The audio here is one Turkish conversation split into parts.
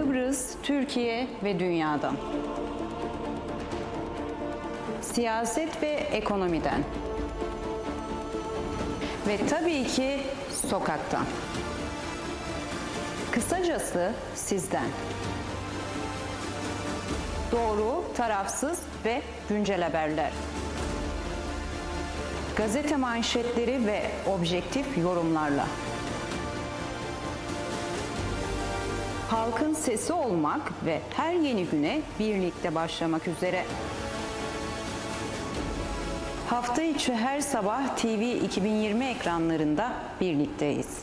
Kıbrıs, Türkiye ve dünyadan. Siyaset ve ekonomiden. Ve tabii ki sokaktan. Kısacası sizden. Doğru, tarafsız ve güncel haberler. Gazete manşetleri ve objektif yorumlarla. Halkın sesi olmak ve her yeni güne birlikte başlamak üzere. Hafta içi her sabah TV 2020 ekranlarında birlikteyiz.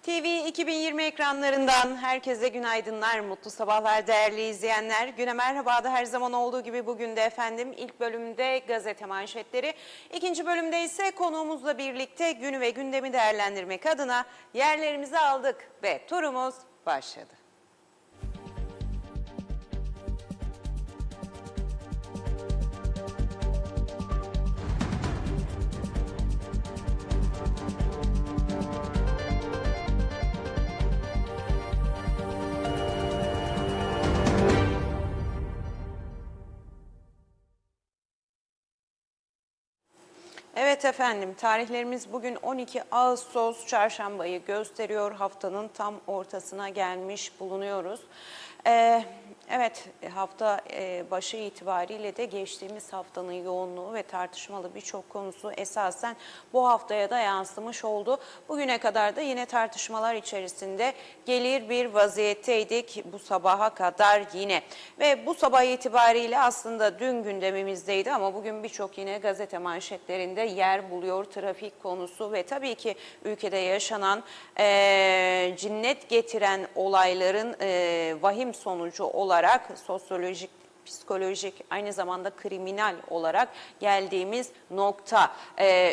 TV 2020 ekranlarından herkese günaydınlar, mutlu sabahlar değerli izleyenler. Güne merhabada her zaman olduğu gibi bugün de efendim ilk bölümde gazete manşetleri. İkinci bölümde ise konuğumuzla birlikte günü ve gündemi değerlendirmek adına yerlerimizi aldık ve turumuz başladı. Evet efendim, tarihlerimiz bugün 12 Ağustos Çarşambayı gösteriyor. Haftanın tam ortasına gelmiş bulunuyoruz. Evet, hafta başı itibariyle de geçtiğimiz haftanın yoğunluğu ve tartışmalı birçok konusu esasen bu haftaya da yansımış oldu. Bugüne kadar da yine tartışmalar içerisinde gelir bir vaziyetteydik bu sabaha kadar yine. Ve bu sabah itibariyle aslında dün gündemimizdeydi ama bugün birçok yine gazete manşetlerinde yer buluyor trafik konusu ve tabii ki ülkede yaşanan cinnet getiren olayların vahim sonucu olarak sosyolojik, psikolojik, aynı zamanda kriminal olarak geldiğimiz nokta,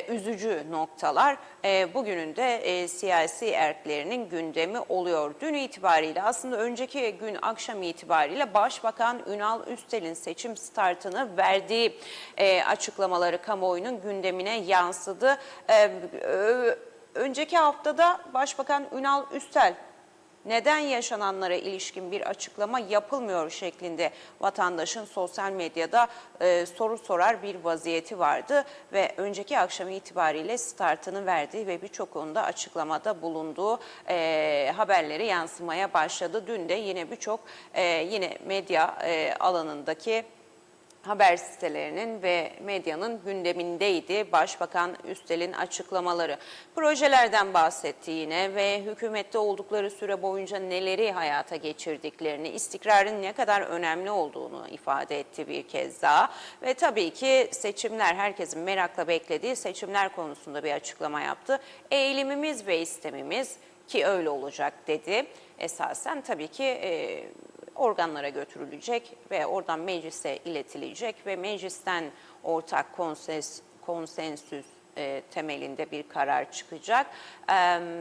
üzücü noktalar bugünün de siyasi erklerinin gündemi oluyor. Dün itibariyle aslında önceki gün akşam itibariyle Başbakan Ünal Üstel'in seçim startını verdiği açıklamaları kamuoyunun gündemine yansıdı. Önceki haftada Başbakan Ünal Üstel neden yaşananlara ilişkin bir açıklama yapılmıyor şeklinde vatandaşın sosyal medyada soru sorar bir vaziyeti vardı ve önceki akşam itibariyle startını verdiği ve birçok konuda açıklamada bulunduğu haberleri yansımaya başladı. Dün de yine birçok yine medya alanındaki haber sitelerinin ve medyanın gündemindeydi Başbakan Üstel'in açıklamaları. Projelerden bahsetti yine ve hükümette oldukları süre boyunca neleri hayata geçirdiklerini, istikrarın ne kadar önemli olduğunu ifade etti bir kez daha. Ve tabii ki seçimler, herkesin merakla beklediği seçimler konusunda bir açıklama yaptı. Eğilimimiz ve istemimiz ki öyle olacak dedi. Esasen tabii ki organlara götürülecek ve oradan meclise iletilecek ve meclisten ortak konsensüs temelinde bir karar çıkacak.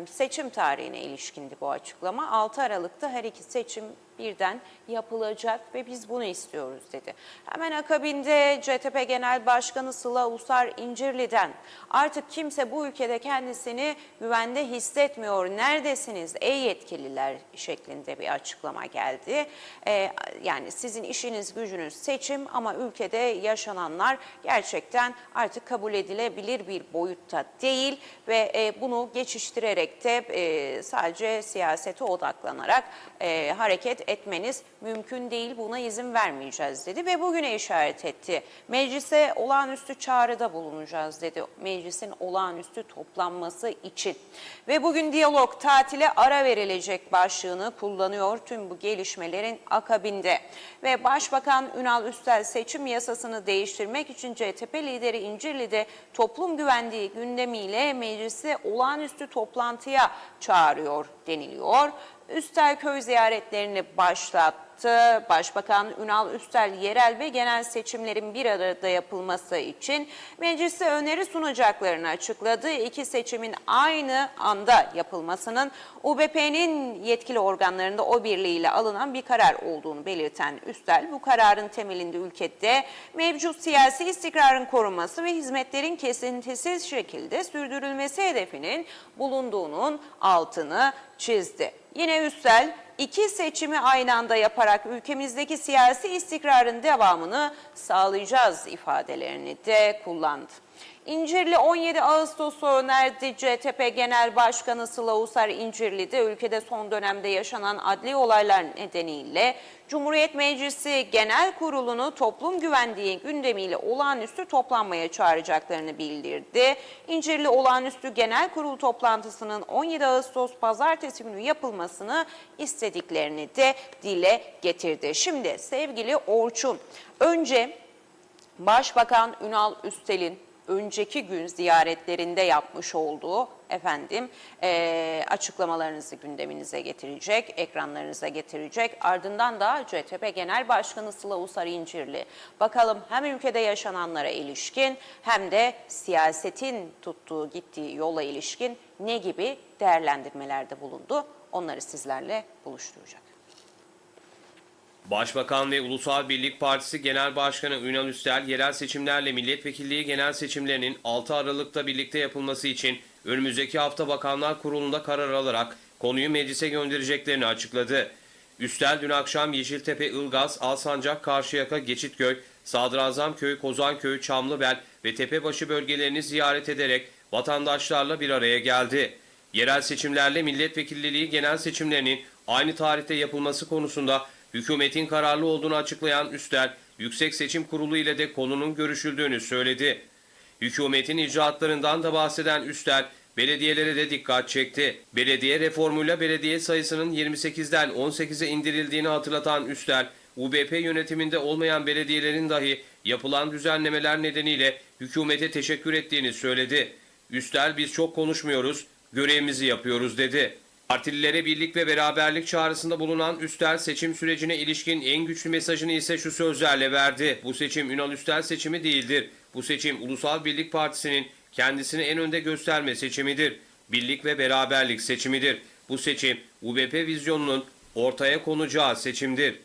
Seçim tarihine ilişkindi bu açıklama. 6 Aralık'ta her iki seçim birden yapılacak ve biz bunu istiyoruz dedi. Hemen akabinde CTP Genel Başkanı Sıla Usar İncirli'den artık kimse bu ülkede kendisini güvende hissetmiyor. Neredesiniz ey yetkililer şeklinde bir açıklama geldi. Yani sizin işiniz gücünüz seçim ama ülkede yaşananlar gerçekten artık kabul edilebilir bir boyutta değil ve bunu geçiştirerek de sadece siyasete odaklanarak hareket etmeniz mümkün değil, buna izin vermeyeceğiz dedi ve bugüne işaret etti. Meclise olağanüstü çağrıda bulunacağız dedi. Meclisin olağanüstü toplanması için. Ve bugün diyalog tatile ara verilecek başlığını kullanıyor tüm bu gelişmelerin akabinde. Ve Başbakan Ünal Üstel seçim yasasını değiştirmek için CTP lideri İncirli'de toplum güvenliği gündemiyle meclisi olağanüstü toplantıya çağırıyor deniliyor. Üstel köy ziyaretlerini başlattı. yaptı. Başbakan Ünal Üstel yerel ve genel seçimlerin bir arada yapılması için meclise öneri sunacaklarını açıkladı. İki seçimin aynı anda yapılmasının UBP'nin yetkili organlarında o birliğiyle alınan bir karar olduğunu belirten Üstel, bu kararın temelinde ülkede mevcut siyasi istikrarın korunması ve hizmetlerin kesintisiz şekilde sürdürülmesi hedefinin bulunduğunun altını çizdi. Yine Üstel, iki seçimi aynı anda yaparak ülkemizdeki siyasi istikrarın devamını sağlayacağız ifadelerini de kullandı. İncirli 17 Ağustos'u önerdi. CTP Genel Başkanı Sıla Usar İncirli'de ülkede son dönemde yaşanan adli olaylar nedeniyle Cumhuriyet Meclisi Genel Kurulu'nu toplum güvenliği gündemiyle olağanüstü toplanmaya çağıracaklarını bildirdi. İncirli Olağanüstü Genel Kurulu toplantısının 17 Ağustos Pazartesi günü yapılmasını istediklerini de dile getirdi. Şimdi sevgili Orçun, önce Başbakan Ünal Üstel'in önceki gün ziyaretlerinde yapmış olduğu açıklamalarınızı gündeminize getirecek, ekranlarınıza getirecek. Ardından da CTP Genel Başkanı Sıla Usar İncirli. Bakalım hem ülkede yaşananlara ilişkin hem de siyasetin tuttuğu, gittiği yola ilişkin ne gibi değerlendirmelerde bulundu? Onları sizlerle buluşturacak. Başbakan ve Ulusal Birlik Partisi Genel Başkanı Ünal Üstel, yerel seçimlerle milletvekilliği genel seçimlerinin 6 Aralık'ta birlikte yapılması için önümüzdeki hafta Bakanlar Kurulu'nda karar alarak konuyu meclise göndereceklerini açıkladı. Üstel dün akşam Yeşiltepe, Ilgaz, Alsancak, Karşıyaka, Geçitköy, Sadrazamköy, Kozanköy, Çamlıbel ve Tepebaşı bölgelerini ziyaret ederek vatandaşlarla bir araya geldi. Yerel seçimlerle milletvekilliği genel seçimlerinin aynı tarihte yapılması konusunda hükümetin kararlı olduğunu açıklayan Üstel, Yüksek Seçim Kurulu ile de konunun görüşüldüğünü söyledi. Hükümetin icraatlarından da bahseden Üstel, belediyelere de dikkat çekti. Belediye reformuyla belediye sayısının 28'den 18'e indirildiğini hatırlatan Üstel, UBP yönetiminde olmayan belediyelerin dahi yapılan düzenlemeler nedeniyle hükümete teşekkür ettiğini söyledi. Üstel, biz çok konuşmuyoruz, görevimizi yapıyoruz dedi. Partililere birlik ve beraberlik çağrısında bulunan Üstel, seçim sürecine ilişkin en güçlü mesajını ise şu sözlerle verdi. Bu seçim Ünal Üstel seçimi değildir. Bu seçim Ulusal Birlik Partisi'nin kendisini en önde gösterme seçimidir. Birlik ve beraberlik seçimidir. Bu seçim UBP vizyonunun ortaya konacağı seçimdir.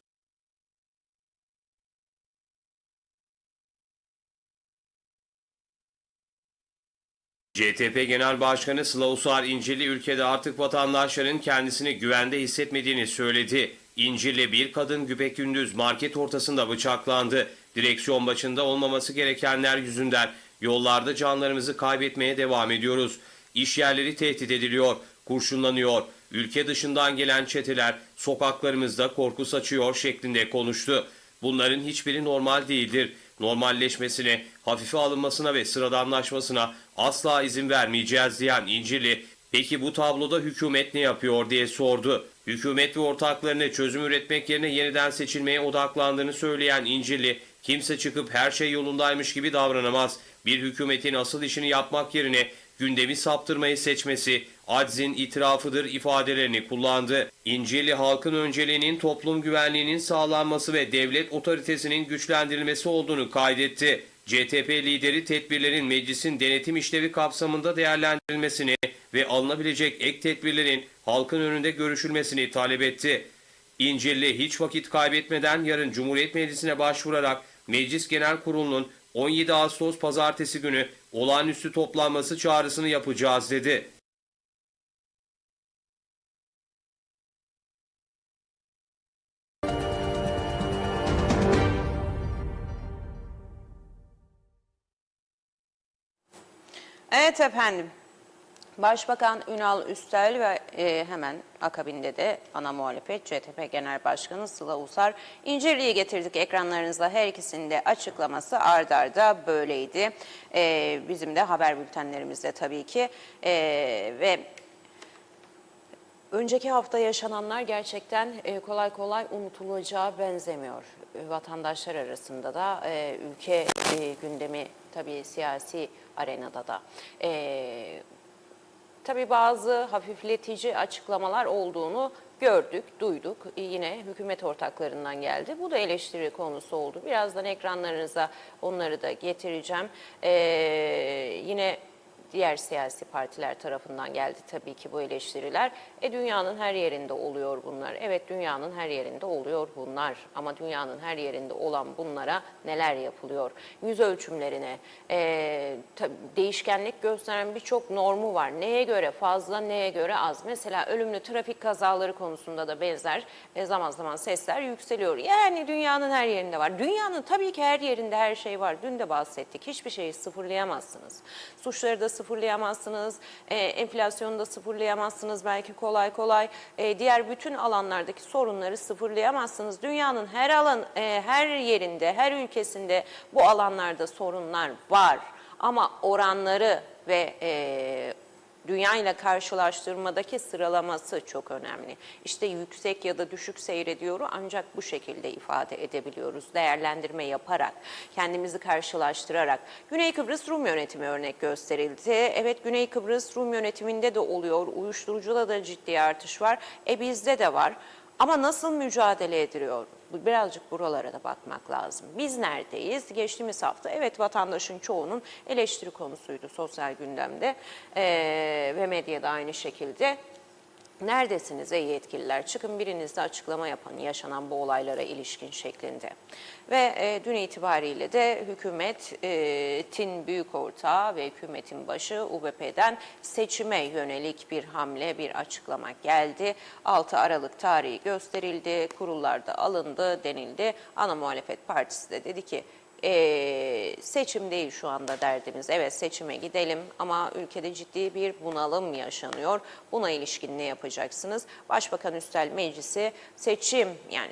CTP Genel Başkanı Sıla Usar İncirli, ülkede artık vatandaşların kendisini güvende hissetmediğini söyledi. İncirli, bir kadın güpegündüz market ortasında bıçaklandı. Direksiyon başında olmaması gerekenler yüzünden yollarda canlarımızı kaybetmeye devam ediyoruz. İş yerleri tehdit ediliyor, kurşunlanıyor. Ülke dışından gelen çeteler sokaklarımızda korku saçıyor şeklinde konuştu. Bunların hiçbiri normal değildir. Normalleşmesine, hafife alınmasına ve sıradanlaşmasına asla izin vermeyeceğiz diyen İncirli, peki bu tabloda hükümet ne yapıyor diye sordu. Hükümet ve ortaklarını çözüm üretmek yerine yeniden seçilmeye odaklandığını söyleyen İncirli, kimse çıkıp her şey yolundaymış gibi davranamaz. Bir hükümetin asıl işini yapmak yerine gündemi saptırmayı seçmesi aczin itirafıdır ifadelerini kullandı. İncirli, halkın önceliğinin toplum güvenliğinin sağlanması ve devlet otoritesinin güçlendirilmesi olduğunu kaydetti. CTP lideri, tedbirlerin meclisin denetim işlevi kapsamında değerlendirilmesini ve alınabilecek ek tedbirlerin halkın önünde görüşülmesini talep etti. İncirli, hiç vakit kaybetmeden yarın Cumhuriyet Meclisi'ne başvurarak Meclis Genel Kurulu'nun 17 Ağustos Pazartesi günü olağanüstü toplanması çağrısını yapacağız dedi. Evet efendim. Başbakan Ünal Üstel ve hemen akabinde de ana muhalefet CTP Genel Başkanı Sıla Usar İncirli'yi getirdik ekranlarınıza. Her ikisinin de açıklaması ard arda böyleydi. Bizim de haber bültenlerimizde tabii ki ve önceki hafta yaşananlar gerçekten kolay kolay unutulacağı benzemiyor. Vatandaşlar arasında da ülke gündemi tabii siyasi arenada da Tabii bazı hafifletici açıklamalar olduğunu gördük, duyduk. Yine hükümet ortaklarından geldi. Bu da eleştiri konusu oldu. Birazdan ekranlarınıza onları da getireceğim. Yine diğer siyasi partiler tarafından geldi tabii ki bu eleştiriler. Dünyanın her yerinde oluyor bunlar. Evet, dünyanın her yerinde oluyor bunlar. Ama dünyanın her yerinde olan bunlara neler yapılıyor? Yüz ölçümlerine tabii değişkenlik gösteren birçok normu var. Neye göre fazla, neye göre az? Mesela ölümlü trafik kazaları konusunda da benzer zaman zaman sesler yükseliyor. Yani dünyanın her yerinde var. Dünyanın tabii ki her yerinde her şey var. Dün de bahsettik. Hiçbir şeyi sıfırlayamazsınız. Suçları da sıfırlayamazsınız, enflasyonu da sıfırlayamazsınız belki kolay kolay. Diğer bütün alanlardaki sorunları sıfırlayamazsınız. Dünyanın her yerinde, her ülkesinde bu alanlarda sorunlar var. Ama oranları ve dünya ile karşılaştırmadaki sıralaması çok önemli. İşte yüksek ya da düşük seyrediyoru ancak bu şekilde ifade edebiliyoruz. Değerlendirme yaparak, kendimizi karşılaştırarak. Güney Kıbrıs Rum yönetimi örnek gösterildi. Evet, Güney Kıbrıs Rum yönetiminde de oluyor. Uyuşturucuda da ciddi artış var. Bizde de var. Ama nasıl mücadele ediliyor? Birazcık buralara da bakmak lazım. Biz neredeyiz? Geçtiğimiz hafta evet vatandaşın çoğunun eleştiri konusuydu sosyal gündemde ve medyada aynı şekilde. Neredesiniz ey yetkililer? Çıkın biriniz de açıklama yapın yaşanan bu olaylara ilişkin şeklinde. Ve dün itibariyle de hükümetin büyük ortağı ve hükümetin başı UBP'den seçime yönelik bir hamle, bir açıklama geldi. 6 Aralık tarihi gösterildi, kurullarda alındı denildi. Ana muhalefet partisi de dedi ki seçim değil şu anda derdimiz. Evet, seçime gidelim ama ülkede ciddi bir bunalım yaşanıyor. Buna ilişkin ne yapacaksınız? Başbakan Üstel Meclisi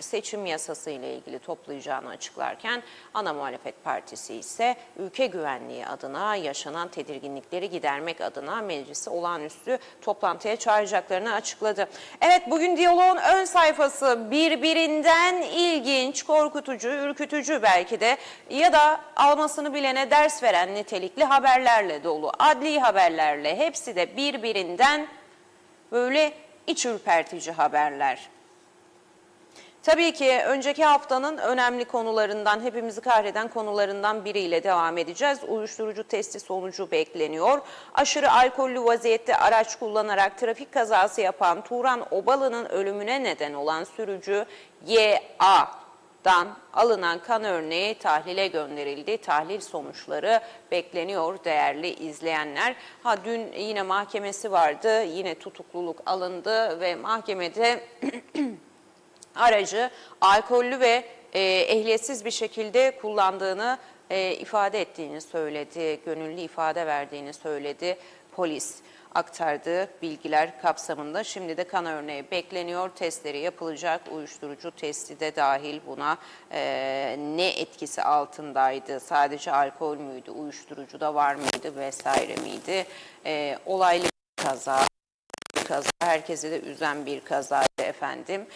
seçim yasası ile ilgili toplayacağını açıklarken ana muhalefet partisi ise ülke güvenliği adına yaşanan tedirginlikleri gidermek adına meclisi olağanüstü toplantıya çağıracaklarını açıkladı. Evet, bugün Diyalog'un ön sayfası birbirinden ilginç, korkutucu, ürkütücü belki de ya da almasını bilene ders veren nitelikli haberlerle dolu, adli haberlerle, hepsi de birbirinden böyle iç ürpertici haberler. Tabii ki önceki haftanın önemli konularından, hepimizi kahreden konularından biriyle devam edeceğiz. Uyuşturucu testi sonucu bekleniyor. Aşırı alkollü vaziyette araç kullanarak trafik kazası yapan Turan Obalı'nın ölümüne neden olan sürücü Y.A.'dan alınan kan örneği tahlile gönderildi. Tahlil sonuçları bekleniyor değerli izleyenler. Dün yine mahkemesi vardı. Yine tutukluluk alındı ve mahkemede aracı alkollü ve ehliyetsiz bir şekilde kullandığını ifade ettiğini söyledi. Gönüllü ifade verdiğini söyledi polis. Aktardığı bilgiler kapsamında şimdi de kan örneği bekleniyor. Testleri yapılacak. Uyuşturucu testi de dahil buna. Ne etkisi altındaydı? Sadece alkol müydü? Uyuşturucu da var mıydı? Vesaire miydi? Olaylı bir kaza. Herkesi de üzen bir kazaydı efendim.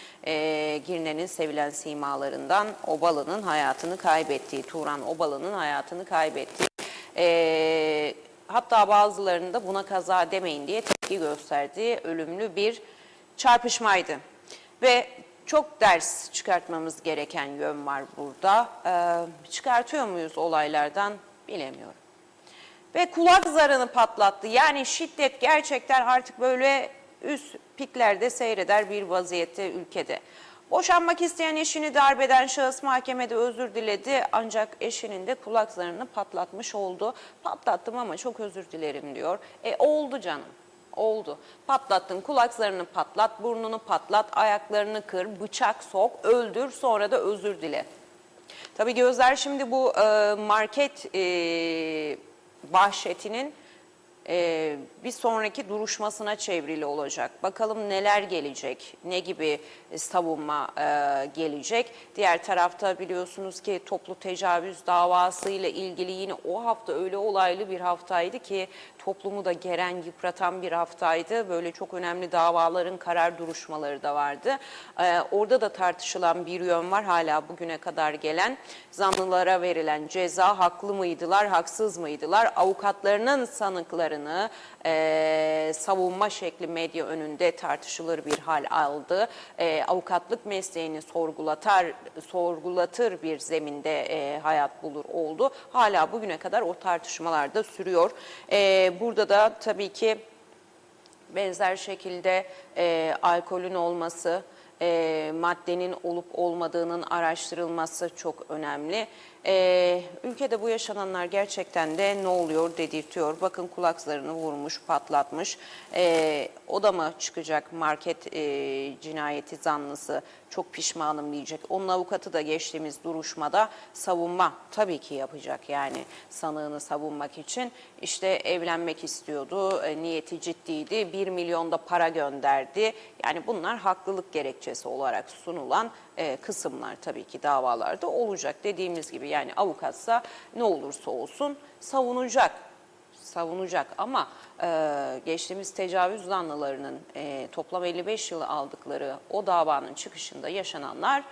Girne'nin sevilen simalarından Obalı'nın hayatını kaybettiği, Turan Obalı'nın hayatını kaybettiği. Hatta bazılarında buna kaza demeyin diye tepki gösterdiği ölümlü bir çarpışmaydı. Ve çok ders çıkartmamız gereken yön var burada. Çıkartıyor muyuz olaylardan bilemiyorum. Ve kulak zarını patlattı. Yani şiddet gerçekten artık böyle üst piklerde seyreder bir vaziyette ülkede. Boşanmak isteyen eşini darbeden şahıs mahkemede özür diledi ancak eşinin de kulak zarını patlatmış oldu. Patlattım ama çok özür dilerim diyor. Oldu canım. Oldu. Patlattın, kulak zarını patlat, burnunu patlat, ayaklarını kır, bıçak sok, öldür, sonra da özür dile. Tabii gözler şimdi bu market vahşetinin bir sonraki duruşmasına çevrili olacak. Bakalım neler gelecek, ne gibi savunma gelecek. Diğer tarafta biliyorsunuz ki toplu tecavüz davası ile ilgili yine o hafta öyle olaylı bir haftaydı ki toplumu da geren, yıpratan bir haftaydı. Böyle çok önemli davaların karar duruşmaları da vardı. Orada da tartışılan bir yön var hala bugüne kadar gelen. Zanlılara verilen ceza haklı mıydılar, haksız mıydılar? Avukatlarının sanıkların haklarını savunma şekli medya önünde tartışılır bir hal aldı. Avukatlık mesleğini sorgulatır bir zeminde hayat bulur oldu. Hala bugüne kadar o tartışmalar da sürüyor. Burada da tabii ki benzer şekilde alkolün olması, maddenin olup olmadığının araştırılması çok önemli. Ülkede bu yaşananlar gerçekten de ne oluyor dedirtiyor. Bakın kulaklarını vurmuş, patlatmış. O da mı çıkacak market cinayeti zanlısı? Çok pişmanım diyecek. Onun avukatı da geçtiğimiz duruşmada savunma tabii ki yapacak. Yani sanığını savunmak için işte evlenmek istiyordu, niyeti ciddiydi, 1 milyon da para gönderdi. Yani bunlar haklılık gerekçesi olarak sunulan kısımlar tabii ki davalarda olacak. Dediğimiz gibi yani avukatsa ne olursa olsun savunacak ama geçtiğimiz tecavüz zanlılarının toplam 55 yılı aldıkları o davanın çıkışında yaşananlar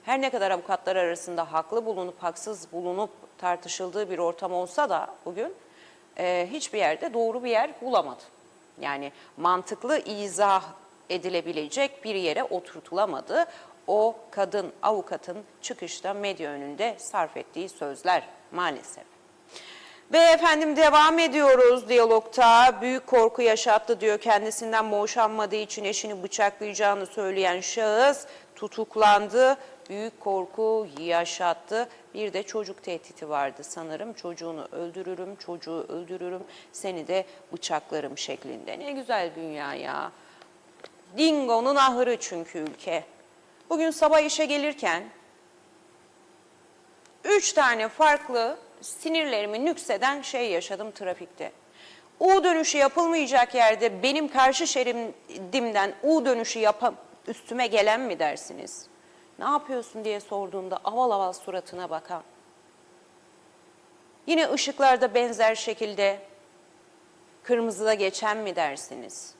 her ne kadar avukatlar arasında haklı bulunup haksız bulunup tartışıldığı bir ortam olsa da bugün hiçbir yerde doğru bir yer bulamadı. Yani mantıklı izah edilebilecek bir yere oturtulamadı. O kadın avukatın çıkışta medya önünde sarf ettiği sözler maalesef. Ve efendim devam ediyoruz diyalogta. Büyük korku yaşattı diyor, kendisinden boşanmadığı için eşini bıçaklayacağını söyleyen şahıs tutuklandı. Büyük korku yaşattı. Bir de çocuk tehdidi vardı sanırım. Çocuğunu öldürürüm, çocuğu öldürürüm, seni de bıçaklarım şeklinde. Ne güzel dünya ya. Dingo'nun ahırı çünkü ülke. Bugün sabah işe gelirken 3 tane farklı sinirlerimi nükseden şey yaşadım trafikte. U dönüşü yapılmayacak yerde benim karşı şeridimden U dönüşü üstüme gelen mi dersiniz? Ne yapıyorsun diye sorduğumda aval aval suratına bakan. Yine ışıklarda benzer şekilde kırmızıda geçen mi dersiniz?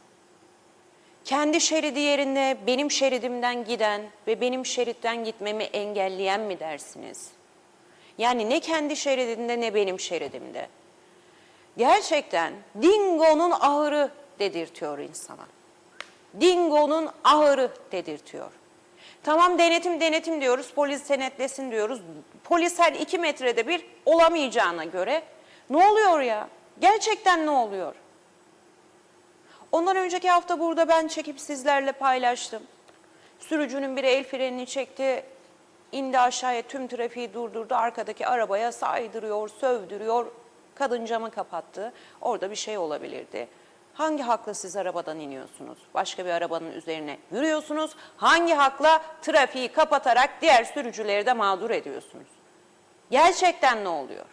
Kendi şeridi yerine benim şeridimden giden ve benim şeritten gitmemi engelleyen mi dersiniz? Yani ne kendi şeridinde ne benim şeridimde. Gerçekten Dingo'nun ahırı dedirtiyor insana. Dingo'nun ahırı dedirtiyor. Tamam denetim diyoruz, polis denetlesin diyoruz. Polis her 2 metrede bir olamayacağına göre ne oluyor ya? Gerçekten ne oluyor? Ondan önceki hafta burada ben çekip sizlerle paylaştım. Sürücünün biri el frenini çekti, indi aşağıya, tüm trafiği durdurdu, arkadaki arabaya saydırıyor, sövdürüyor, kadın camı kapattı. Orada bir şey olabilirdi. Hangi hakla siz arabadan iniyorsunuz? Başka bir arabanın üzerine yürüyorsunuz. Hangi hakla trafiği kapatarak diğer sürücüleri de mağdur ediyorsunuz? Gerçekten ne oluyor?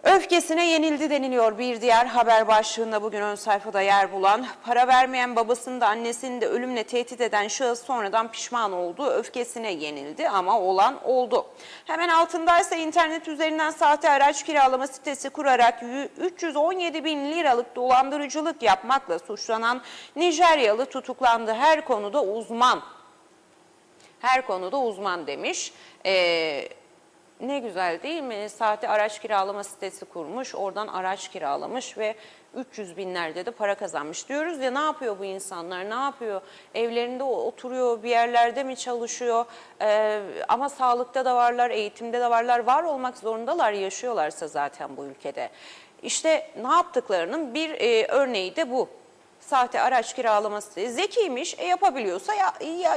Öfkesine yenildi deniliyor bir diğer haber başlığında bugün ön sayfada yer bulan. Para vermeyen babasını da annesini de ölümle tehdit eden şahıs sonradan pişman oldu. Öfkesine yenildi ama olan oldu. Hemen altındaysa internet üzerinden sahte araç kiralama sitesi kurarak 317 bin liralık dolandırıcılık yapmakla suçlanan Nijeryalı tutuklandı. Her konuda uzman. Her konuda uzman demiş. Ne güzel değil mi? Sahte araç kiralama sitesi kurmuş, oradan araç kiralamış ve 300 binlerde de para kazanmış. Diyoruz ya, ne yapıyor bu insanlar, ne yapıyor? Evlerinde oturuyor, bir yerlerde mi çalışıyor? Ama sağlıkta da varlar, eğitimde de varlar, var olmak zorundalar, yaşıyorlarsa zaten bu ülkede. İşte ne yaptıklarının bir örneği de bu. Sahte araç kiralaması zekiymiş, yapabiliyorsa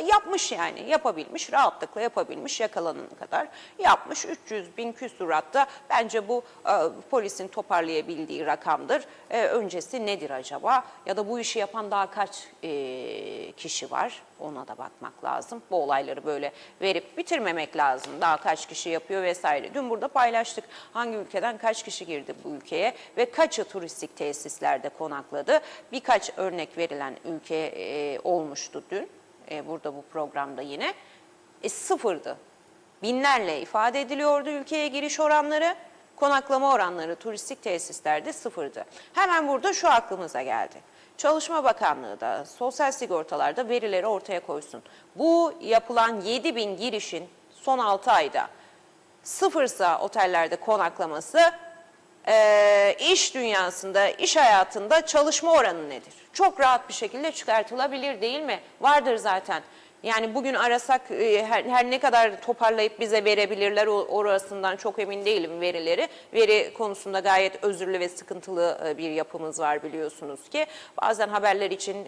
yapmış yani, yapabilmiş, rahatlıkla yapabilmiş, yakalanana kadar yapmış. 300 bin küsuratta bence bu polisin toparlayabildiği rakamdır. Öncesi nedir acaba? Ya da bu işi yapan daha kaç kişi var? Ona da bakmak lazım. Bu olayları böyle verip bitirmemek lazım. Daha kaç kişi yapıyor vesaire. Dün burada paylaştık. Hangi ülkeden kaç kişi girdi bu ülkeye ve kaçı turistik tesislerde konakladı? Birkaç örnek verilen ülke olmuştu dün. Burada bu programda yine. Sıfırdı. Binlerle ifade ediliyordu ülkeye giriş oranları. Konaklama oranları turistik tesislerde sıfırdı. Hemen burada şu aklımıza geldi. Çalışma Bakanlığı da sosyal sigortalarda verileri ortaya koysun. Bu yapılan 7 bin girişin son 6 ayda sıfırsa otellerde konaklaması, iş dünyasında, iş hayatında çalışma oranı nedir? Çok rahat bir şekilde çıkartılabilir değil mi? Vardır zaten. Yani bugün arasak her ne kadar toparlayıp bize verebilirler orasından çok emin değilim verileri. Veri konusunda gayet özürlü ve sıkıntılı bir yapımız var biliyorsunuz ki. Bazen haberler için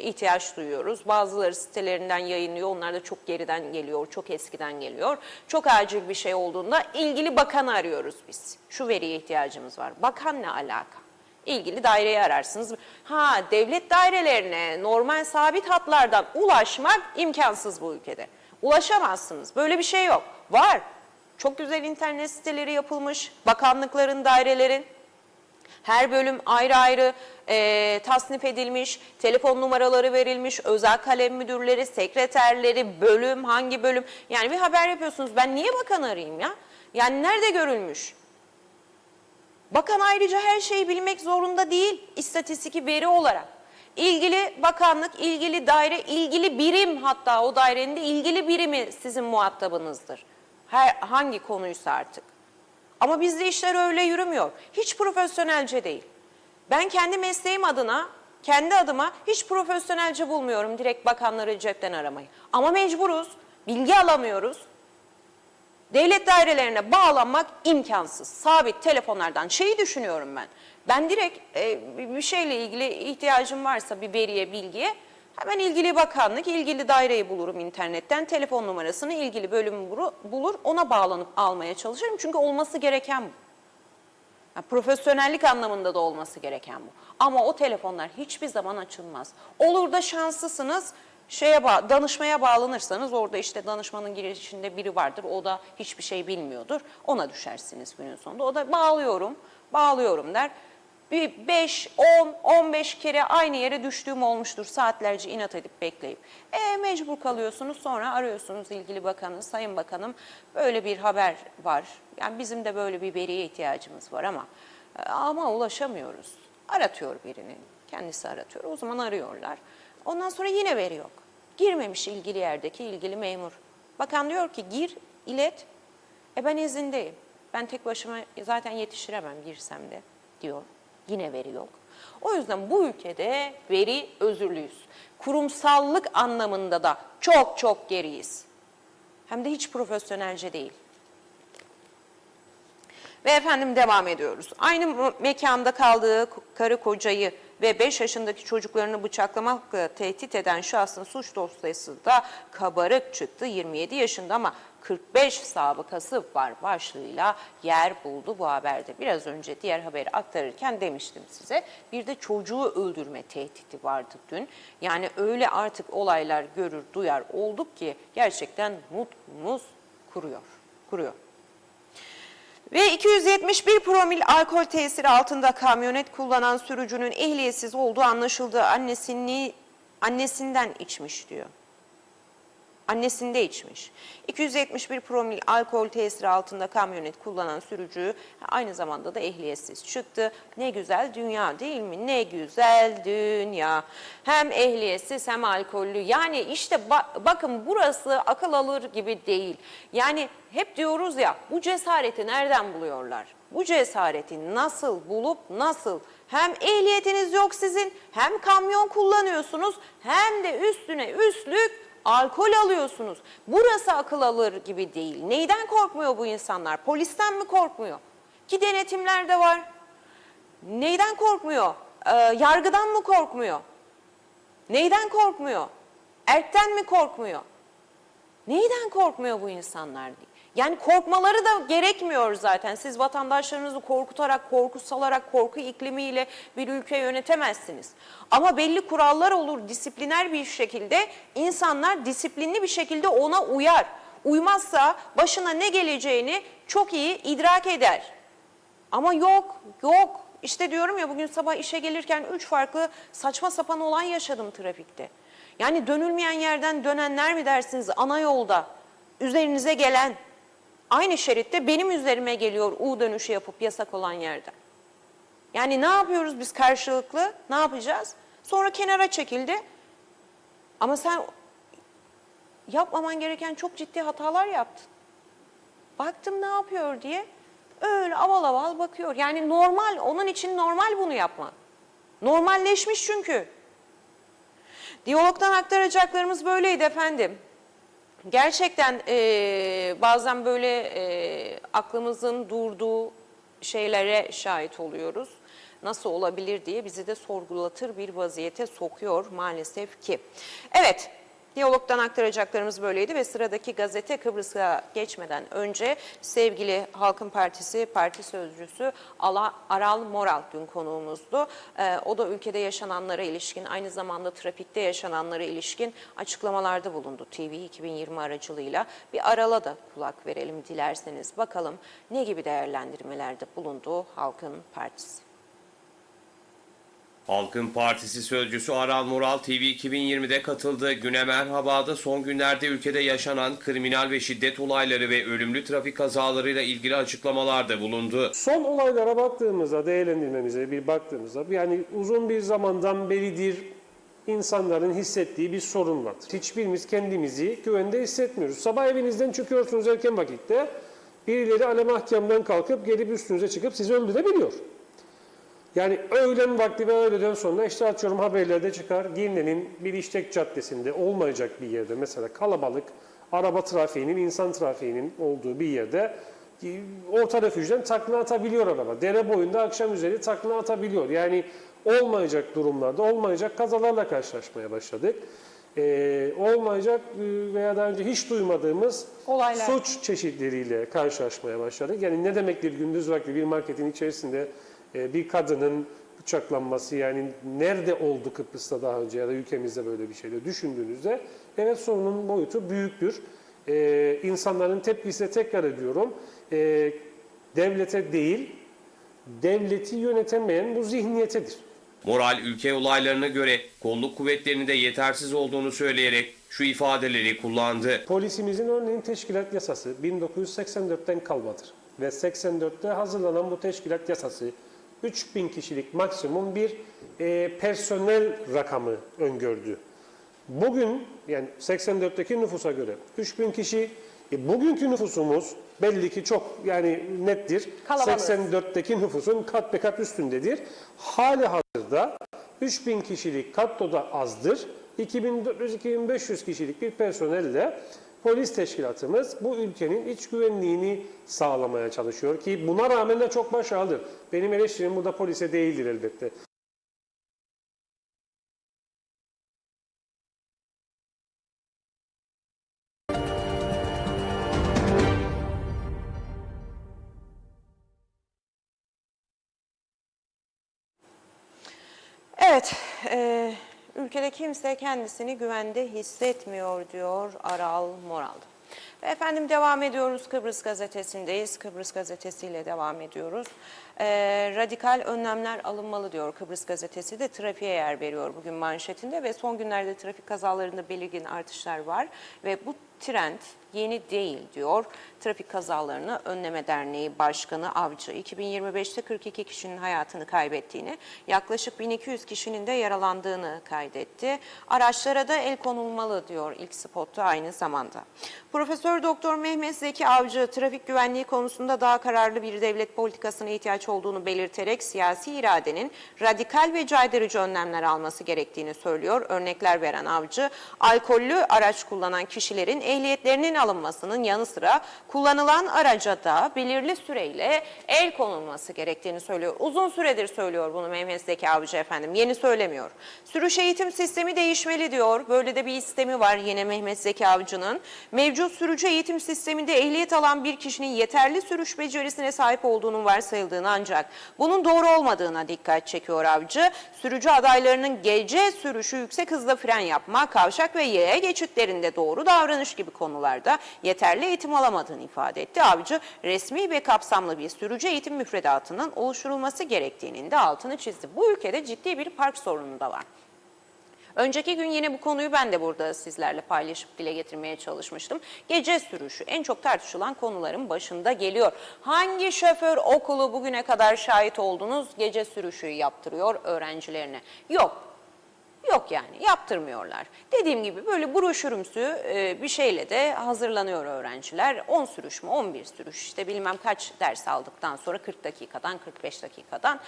ihtiyaç duyuyoruz. Bazıları sitelerinden yayınlıyor. Onlar da çok geriden geliyor, çok eskiden geliyor. Çok acil bir şey olduğunda ilgili bakanı arıyoruz biz. Şu veriye ihtiyacımız var. Bakan ne alaka? İlgili daireyi ararsınız. Devlet dairelerine normal sabit hatlardan ulaşmak imkansız bu ülkede. Ulaşamazsınız. Böyle bir şey yok. Var. Çok güzel internet siteleri yapılmış. Bakanlıkların, dairelerin. Her bölüm ayrı ayrı tasnif edilmiş, telefon numaraları verilmiş, özel kalem müdürleri, sekreterleri, bölüm, hangi bölüm. Yani bir haber yapıyorsunuz. Ben niye bakan arayayım ya? Yani nerede görülmüş? Bakan ayrıca her şeyi bilmek zorunda değil, istatistik veri olarak. İlgili bakanlık, ilgili daire, ilgili birim, hatta o dairenin de ilgili birimi sizin muhatabınızdır. Hangi konuysa artık. Ama bizde işler öyle yürümüyor. Hiç profesyonelce değil. Ben kendi mesleğim adına, kendi adıma hiç profesyonelce bulmuyorum direkt bakanları cepten aramayı. Ama mecburuz, bilgi alamıyoruz. Devlet dairelerine bağlanmak imkansız. Sabit telefonlardan şeyi düşünüyorum ben. Ben direkt bir şeyle ilgili ihtiyacım varsa bir veriye, bilgiye hemen ilgili bakanlık, ilgili daireyi bulurum internetten. Telefon numarasını, ilgili bölümü bulur, ona bağlanıp almaya çalışırım. Çünkü olması gereken bu. Yani profesyonellik anlamında da olması gereken bu. Ama o telefonlar hiçbir zaman açılmaz. Olur da şanslısınız. Danışmaya bağlanırsanız orada işte danışmanın girişinde biri vardır. O da hiçbir şey bilmiyordur. Ona düşersiniz günün sonunda. O da bağlıyorum der. Bir 5, 10, 15 kere aynı yere düştüğüm olmuştur. Saatlerce inat edip bekleyip. Mecbur kalıyorsunuz, sonra arıyorsunuz ilgili bakanı, sayın bakanım böyle bir haber var. Yani bizim de böyle bir veriye ihtiyacımız var ama ulaşamıyoruz. Aratıyor birini, kendisi aratıyor. O zaman arıyorlar. Ondan sonra yine veri yok. Girmemiş ilgili yerdeki ilgili memur. Bakan diyor ki gir, ilet. Ben izindeyim. Ben tek başıma zaten yetiştiremem girsem de diyor. Yine veri yok. O yüzden bu ülkede veri özürlüyüz. Kurumsallık anlamında da çok çok geriyiz. Hem de hiç profesyonelce değil. Ve efendim devam ediyoruz. Aynı mekanda kaldığı karı kocayı ve 5 yaşındaki çocuklarını bıçaklamakla tehdit eden şahsın suç dosyası da kabarık çıktı. 27 yaşında ama 45 sabıkası var başlığıyla yer buldu bu haberde. Biraz önce diğer haberi aktarırken demiştim size. Bir de çocuğu öldürme tehdidi vardı dün. Yani öyle artık olaylar görür duyar olduk ki gerçekten mutluluğumuz kuruyor. Ve 271 promil alkol tesiri altında kamyonet kullanan sürücünün ehliyetsiz olduğu anlaşıldı. Annesinden içmiş diyor. Annesinde içmiş. 271 promil alkol tesiri altında kamyonet kullanan sürücü aynı zamanda da ehliyetsiz çıktı. Ne güzel dünya değil mi? Ne güzel dünya. Hem ehliyetsiz hem alkollü. Yani işte bakın burası akıl alır gibi değil. Yani hep diyoruz ya bu cesareti nereden buluyorlar? Bu cesareti nasıl bulup nasıl? Hem ehliyetiniz yok sizin, hem kamyon kullanıyorsunuz, hem de üstüne üstlük alkol alıyorsunuz. Burası akıl alır gibi değil. Neyden korkmuyor bu insanlar? Polisten mi korkmuyor? Ki denetimler de var. Neyden korkmuyor? Yargıdan mı korkmuyor? Neyden korkmuyor? Erkten mi korkmuyor? Neyden korkmuyor bu insanlar? Yani korkmaları da gerekmiyor zaten. Siz vatandaşlarınızı korkutarak, korku salarak, korku iklimiyle bir ülke yönetemezsiniz. Ama belli kurallar olur, disipliner bir şekilde insanlar disiplinli bir şekilde ona uyar. Uymazsa başına ne geleceğini çok iyi idrak eder. Ama yok. İşte diyorum ya bugün sabah işe gelirken 3 farklı saçma sapan olay yaşadım trafikte. Yani dönülmeyen yerden dönenler mi dersiniz ana yolda? Üzerinize gelen aynı şeritte benim üzerime geliyor U dönüşü yapıp yasak olan yerden. Yani ne yapıyoruz biz karşılıklı? Ne yapacağız? Sonra kenara çekildi. Ama sen yapmaman gereken çok ciddi hatalar yaptın. Baktım ne yapıyor diye Öyle aval aval bakıyor. Yani normal, onun için normal bunu yapmak. Normalleşmiş çünkü. Diyalogdan aktaracaklarımız böyleydi efendim. Gerçekten bazen böyle aklımızın durduğu şeylere şahit oluyoruz. Nasıl olabilir diye bizi de sorgulatır bir vaziyete sokuyor maalesef ki. Evet, diyalogdan aktaracaklarımız böyleydi ve sıradaki gazete Kıbrıs'a geçmeden önce sevgili Halkın Partisi Parti Sözcüsü Aral Moral dün konuğumuzdu. O da ülkede yaşananlara ilişkin, aynı zamanda trafikte yaşananlara ilişkin açıklamalarda bulundu TV 2020 aracılığıyla. Bir Aral'a da kulak verelim dilerseniz, bakalım ne gibi değerlendirmelerde bulundu Halkın Partisi. Halkın Partisi Sözcüsü Aral Moral TV 2020'de katıldığı Güne Merhaba'da son günlerde ülkede yaşanan kriminal ve şiddet olayları ve ölümlü trafik kazalarıyla ilgili açıklamalarda bulundu. Son olaylara baktığımızda, değerlendirmemize bir baktığımızda yani uzun bir zamandan beridir insanların hissettiği bir sorun vardır. Hiçbirimiz kendimizi güvende hissetmiyoruz. Sabah evinizden çıkıyorsunuz erken vakitte, birileri alem ahkamdan kalkıp gelip üstünüze çıkıp sizi öldürebiliyor. Yani öğlen vakti ve öğleden sonra işte atıyorum haberlerde çıkar, Girne'nin bir işlek caddesinde olmayacak bir yerde mesela kalabalık araba trafiğinin, insan trafiğinin olduğu bir yerde orta refüjden takla atabiliyor araba. Dere boyunda akşam üzeri takla atabiliyor. Yani olmayacak durumlarda olmayacak kazalarla karşılaşmaya başladık. Olmayacak veya daha önce hiç duymadığımız olaylar, suç çeşitleriyle karşılaşmaya başladık. Yani ne demektir gündüz vakti bir marketin içerisinde bir kadının bıçaklanması, yani nerede oldu Kıbrıs'ta daha önce ya da ülkemizde böyle bir şeyde düşündüğünüzde evet sorunun boyutu büyüktür. İnsanların tepkisi de tekrar ediyorum devlete değil devleti yönetemeyen bu zihniyetedir. Moral ülke olaylarına göre kolluk kuvvetlerinin de yetersiz olduğunu söyleyerek şu ifadeleri kullandı. Polisimizin örneğin teşkilat yasası 1984'ten kalmadır ve 84'te hazırlanan bu teşkilat yasası 3000 kişilik maksimum bir personel rakamı öngördü. Bugün yani 84'teki nüfusa göre 3000 kişi, bugünkü nüfusumuz belli ki çok yani nettir. Kalabalık. 84'teki nüfusun kat be kat üstündedir. Hali hazırda 3000 kişilik kadro da azdır. 2400-2500 kişilik bir personelle polis teşkilatımız bu ülkenin iç güvenliğini sağlamaya çalışıyor ki buna rağmen de çok başarılıdır. Benim eleştirim burada polise değildir elbette. Evet, ülkede kimse kendisini güvende hissetmiyor diyor Aral Moral. Ve efendim devam ediyoruz, Kıbrıs Gazetesi'ndeyiz. Kıbrıs Gazetesi ile devam ediyoruz. Radikal önlemler alınmalı diyor Kıbrıs Gazetesi de, trafiğe yer veriyor bugün manşetinde ve son günlerde trafik kazalarında belirgin artışlar var ve bu trend yeni değil diyor. Trafik Kazalarını Önleme Derneği Başkanı Avcı 2025'te 42 kişinin hayatını kaybettiğini, yaklaşık 1200 kişinin de yaralandığını kaydetti. Araçlara da el konulmalı diyor ilk spotta aynı zamanda. Profesör Doktor Mehmet Zeki Avcı trafik güvenliği konusunda daha kararlı bir devlet politikasına ihtiyaç olduğunu belirterek siyasi iradenin radikal ve caydırıcı önlemler alması gerektiğini söylüyor. Örnekler veren Avcı, alkollü araç kullanan kişilerin ehliyetlerinin alınmasının yanı sıra kullanılan araca da belirli süreyle el konulması gerektiğini söylüyor. Uzun süredir söylüyor bunu Mehmet Zeki Avcı efendim. Yeni söylemiyor. Sürüş eğitim sistemi değişmeli diyor. Böyle de bir istemi var yine Mehmet Zeki Avcı'nın. Mevcut sürücü eğitim sisteminde ehliyet alan bir kişinin yeterli sürüş becerisine sahip olduğunun varsayıldığını ancak bunun doğru olmadığına dikkat çekiyor Avcı. Sürücü adaylarının gece sürüşü, yüksek hızda fren yapma, kavşak ve yaya geçitlerinde doğru davranış gibi konularda yeterli eğitim alamadığını ifade etti. Avcı, resmi ve kapsamlı bir sürücü eğitim müfredatının oluşturulması gerektiğinin de altını çizdi. Bu ülkede ciddi bir park sorunu da var. Önceki gün yine bu konuyu ben de burada sizlerle paylaşıp dile getirmeye çalışmıştım. Gece sürüşü en çok tartışılan konuların başında geliyor. Hangi şoför okulu bugüne kadar şahit oldunuz gece sürüşü yaptırıyor öğrencilerine? Yok. Yok yani, yaptırmıyorlar. Dediğim gibi böyle broşürümsü bir şeyle de hazırlanıyor öğrenciler. 10 sürüş mü, 11 sürüş, işte bilmem kaç ders aldıktan sonra 40 dakikadan 45 dakikadan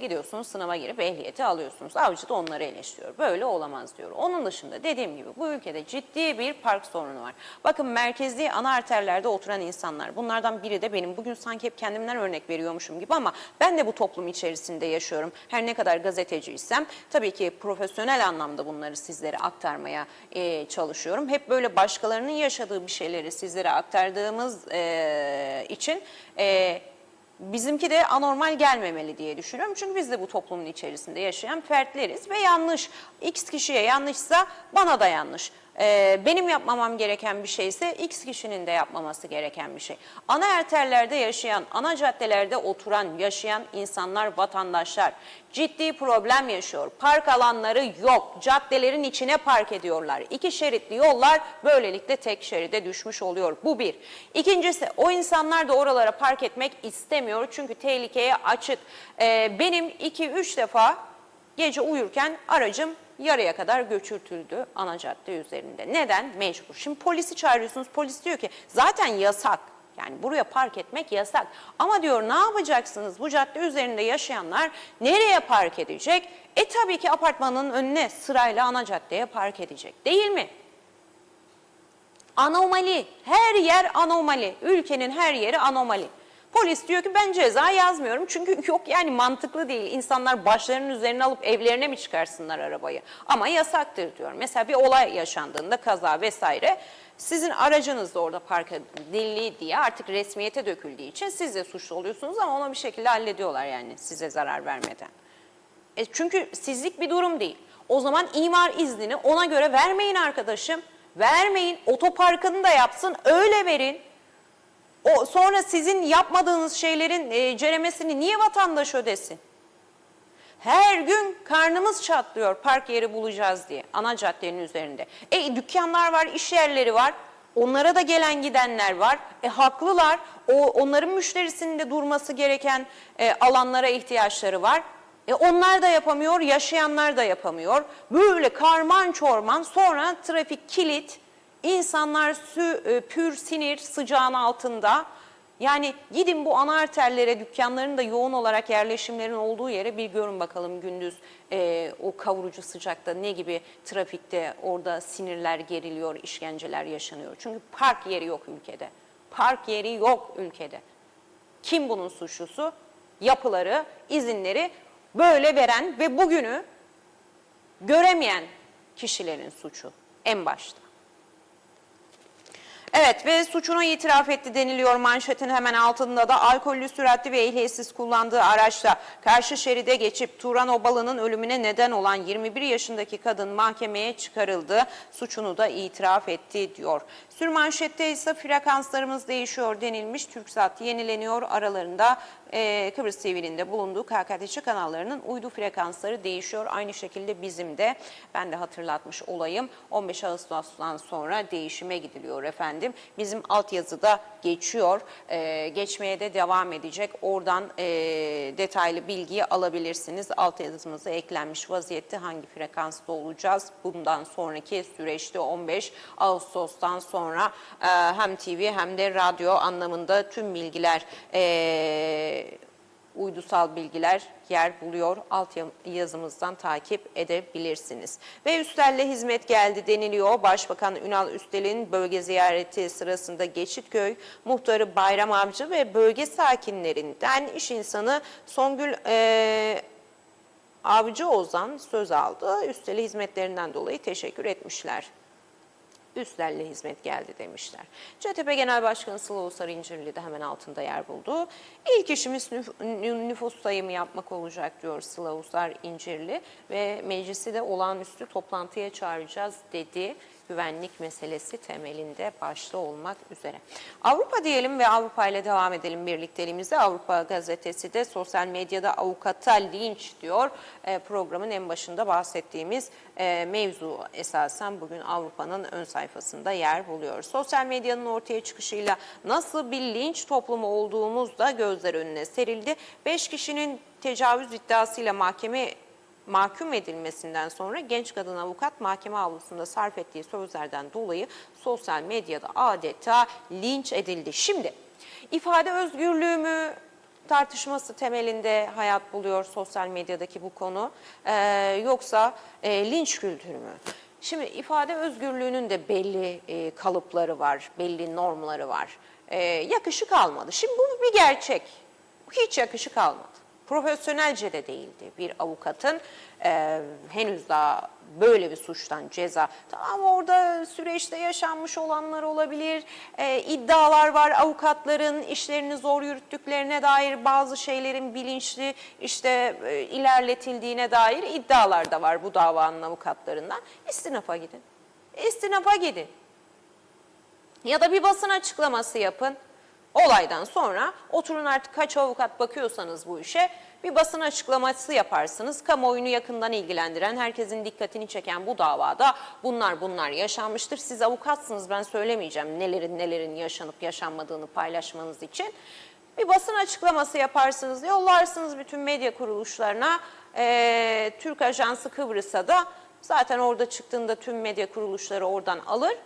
gidiyorsunuz sınava girip ehliyeti alıyorsunuz. Avcı da onları eleştiriyor. Böyle olamaz diyor. Onun dışında dediğim gibi bu ülkede ciddi bir park sorunu var. Bakın merkezi ana arterlerde oturan insanlar, bunlardan biri de benim. Bugün sanki hep kendimden örnek veriyormuşum gibi ama ben de bu toplum içerisinde yaşıyorum. Her ne kadar gazeteciysem tabii ki profesyonel anlamda bunları sizlere aktarmaya çalışıyorum. Hep böyle başkalarının yaşadığı bir şeyleri sizlere aktardığımız için bizimki de anormal gelmemeli diye düşünüyorum. Çünkü biz de bu toplumun içerisinde yaşayan fertleriz ve yanlış. X kişiye yanlışsa bana da yanlış. Benim yapmamam gereken bir şeyse X kişinin de yapmaması gereken bir şey. Ana arterlerde yaşayan, ana caddelerde oturan, yaşayan insanlar, vatandaşlar ciddi problem yaşıyor. Park alanları yok. Caddelerin içine park ediyorlar. 2 şeritli yollar böylelikle tek şeride düşmüş oluyor. Bu bir. İkincisi, o insanlar da oralara park etmek istemiyor. Çünkü tehlikeye açık. Benim 2-3 defa gece uyurken aracım yarıya kadar göçürtüldü ana cadde üzerinde. Neden? Mecbur. Şimdi polisi çağırıyorsunuz. Polis diyor ki zaten yasak. Yani buraya park etmek yasak. Ama diyor ne yapacaksınız? Bu cadde üzerinde yaşayanlar nereye park edecek? Tabii ki apartmanın önüne sırayla ana caddeye park edecek. Değil mi? Anomali. Her yer anomali. Ülkenin her yeri anomali. Polis diyor ki ben ceza yazmıyorum çünkü yok yani mantıklı değil. İnsanlar başlarının üzerine alıp evlerine mi çıkarsınlar arabayı? Ama yasaktır diyor. Mesela bir olay yaşandığında kaza vesaire sizin aracınız da orada park edildiği diye artık resmiyete döküldüğü için siz de suçlu oluyorsunuz ama ona bir şekilde hallediyorlar yani size zarar vermeden. Çünkü sizlik bir durum değil. O zaman imar iznini ona göre vermeyin arkadaşım. Vermeyin. Otoparkını da yapsın öyle verin. Sonra sizin yapmadığınız şeylerin ceremesini niye vatandaş ödesin? Her gün karnımız çatlıyor park yeri bulacağız diye ana caddenin üzerinde. Dükkanlar var, iş yerleri var. Onlara da gelen gidenler var. Haklılar. Onların müşterisinin de durması gereken alanlara ihtiyaçları var. Onlar da yapamıyor, yaşayanlar da yapamıyor. Böyle karman çorman sonra trafik kilit. İnsanlar pür sinir sıcağın altında. Yani gidin bu ana arterlere, dükkanların da yoğun olarak yerleşimlerin olduğu yere bir görün bakalım gündüz o kavurucu sıcakta ne gibi trafikte orada sinirler geriliyor, işkenceler yaşanıyor. Çünkü park yeri yok ülkede. Park yeri yok ülkede. Kim bunun suçlusu? Yapıları, izinleri böyle veren ve bugünü göremeyen kişilerin suçu en başta. Evet ve suçunu itiraf etti deniliyor manşetin hemen altında da alkollü süratli ve ehliyetsiz kullandığı araçla karşı şeride geçip Turan Obalı'nın ölümüne neden olan 21 yaşındaki kadın mahkemeye çıkarıldı. Suçunu da itiraf etti diyor. Sürmanşette ise frekanslarımız değişiyor denilmiş. TürkSat yenileniyor. Aralarında Kıbrıs TV'nin de bulunduğu KKTC kanallarının uydu frekansları değişiyor. Aynı şekilde bizim de ben de hatırlatmış olayım. 15 Ağustos'tan sonra değişime gidiliyor efendim. Bizim altyazıda geçiyor. Geçmeye de devam edecek. Oradan detaylı bilgiyi alabilirsiniz. Altyazımıza eklenmiş vaziyette hangi frekansta olacağız? Bundan sonraki süreçte 15 Ağustos'tan sonra hem TV hem de radyo anlamında tüm bilgiler uydusal bilgiler yer buluyor. Alt yazımızdan takip edebilirsiniz. Ve Üstel'le hizmet geldi deniliyor. Başbakan Ünal Üstel'in bölge ziyareti sırasında Geçitköy muhtarı Bayram Avcı ve bölge sakinlerinden iş insanı Songül Avcı Ozan söz aldı. Üstel'e hizmetlerinden dolayı teşekkür etmişler. Üstel'le hizmet geldi demişler. CTP Genel Başkanı Sıla Ulusar İncirli de hemen altında yer buldu. İlk işimiz nüfus sayımı yapmak olacak diyor Sıla Ulusar İncirli ve meclisi de olağanüstü toplantıya çağıracağız dedi. Güvenlik meselesi temelinde başta olmak üzere. Avrupa diyelim ve Avrupa ile devam edelim birlikteliğimizde. Avrupa gazetesi de sosyal medyada avukata linç diyor. Programın en başında bahsettiğimiz mevzu esasen bugün Avrupa'nın ön sayfasında yer buluyor. Sosyal medyanın ortaya çıkışıyla nasıl bir linç toplumu olduğumuz da gözler önüne serildi. 5 kişinin tecavüz iddiasıyla mahkeme mahkum edilmesinden sonra genç kadın avukat mahkeme avlusunda sarf ettiği sözlerden dolayı sosyal medyada adeta linç edildi. Şimdi ifade özgürlüğü mü tartışması temelinde hayat buluyor sosyal medyadaki bu konu, yoksa linç kültürü mü? Şimdi ifade özgürlüğünün de belli kalıpları var, belli normları var. Yakışık almadı. Şimdi bu bir gerçek. Hiç yakışık almadı. Profesyonelce de değildi bir avukatın henüz daha böyle bir suçtan ceza. Tamam, orada süreçte yaşanmış olanlar olabilir, iddialar var, avukatların işlerini zor yürüttüklerine dair bazı şeylerin bilinçli ilerletildiğine dair iddialar da var bu davanın avukatlarından. İstinafa gidin. İstinafa gidin. Ya da bir basın açıklaması yapın. Olaydan sonra oturun, artık kaç avukat bakıyorsanız bu işe bir basın açıklaması yaparsınız. Kamuoyunu yakından ilgilendiren, herkesin dikkatini çeken bu davada bunlar yaşanmıştır. Siz avukatsınız, ben söylemeyeceğim nelerin yaşanıp yaşanmadığını paylaşmanız için. Bir basın açıklaması yaparsınız, yollarsınız bütün medya kuruluşlarına, Türk Ajansı Kıbrıs'a da zaten orada çıktığında tüm medya kuruluşları oradan alır.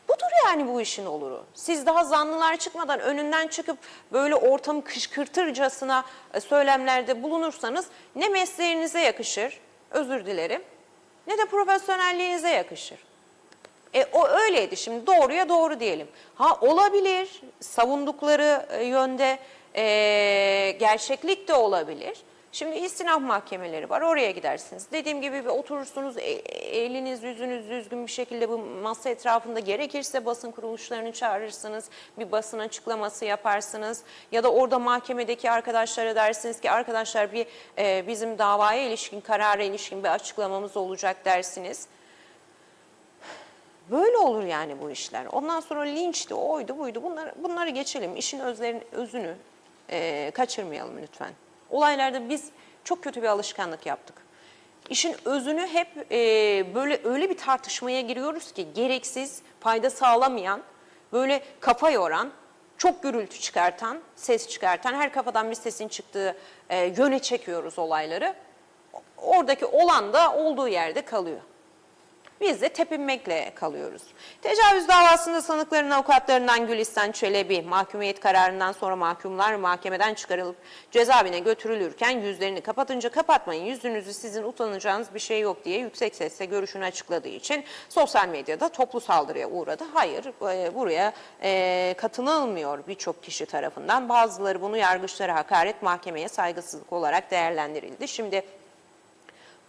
Budur yani bu işin oluru. Siz daha zanlılar çıkmadan önünden çıkıp böyle ortamı kışkırtırcasına söylemlerde bulunursanız ne mesleğinize yakışır, özür dilerim, ne de profesyonelliğinize yakışır. O öyleydi, şimdi doğruya doğru diyelim. Ha, olabilir, savundukları yönde gerçeklik de olabilir. Şimdi istinaf mahkemeleri var, oraya gidersiniz. Dediğim gibi bir oturursunuz, eliniz yüzünüz düzgün bir şekilde bu masa etrafında, gerekirse basın kuruluşlarını çağırırsınız, bir basın açıklaması yaparsınız. Ya da orada mahkemedeki arkadaşlara dersiniz ki arkadaşlar bizim davaya ilişkin, karara ilişkin bir açıklamamız olacak dersiniz. Böyle olur yani bu işler. Ondan sonra linçti, oydu, buydu, bunları geçelim. İşin özünü kaçırmayalım lütfen. Olaylarda biz çok kötü bir alışkanlık yaptık. İşin özünü hep böyle öyle bir tartışmaya giriyoruz ki gereksiz, fayda sağlamayan, böyle kafa yoran, çok gürültü çıkartan, ses çıkartan, her kafadan bir sesin çıktığı yöne çekiyoruz olayları. Oradaki olan da olduğu yerde kalıyor. Biz de tepinmekle kalıyoruz. Tecavüz davasında sanıkların avukatlarından Gülistan Çelebi, mahkumiyet kararından sonra mahkumlar mahkemeden çıkarılıp cezaevine götürülürken yüzlerini kapatınca kapatmayın, yüzünüzü, sizin utanacağınız bir şey yok diye yüksek sesle görüşünü açıkladığı için sosyal medyada toplu saldırıya uğradı. Hayır, buraya katılılmıyor birçok kişi tarafından. Bazıları bunu yargıçlara hakaret, mahkemeye saygısızlık olarak değerlendirildi. Şimdi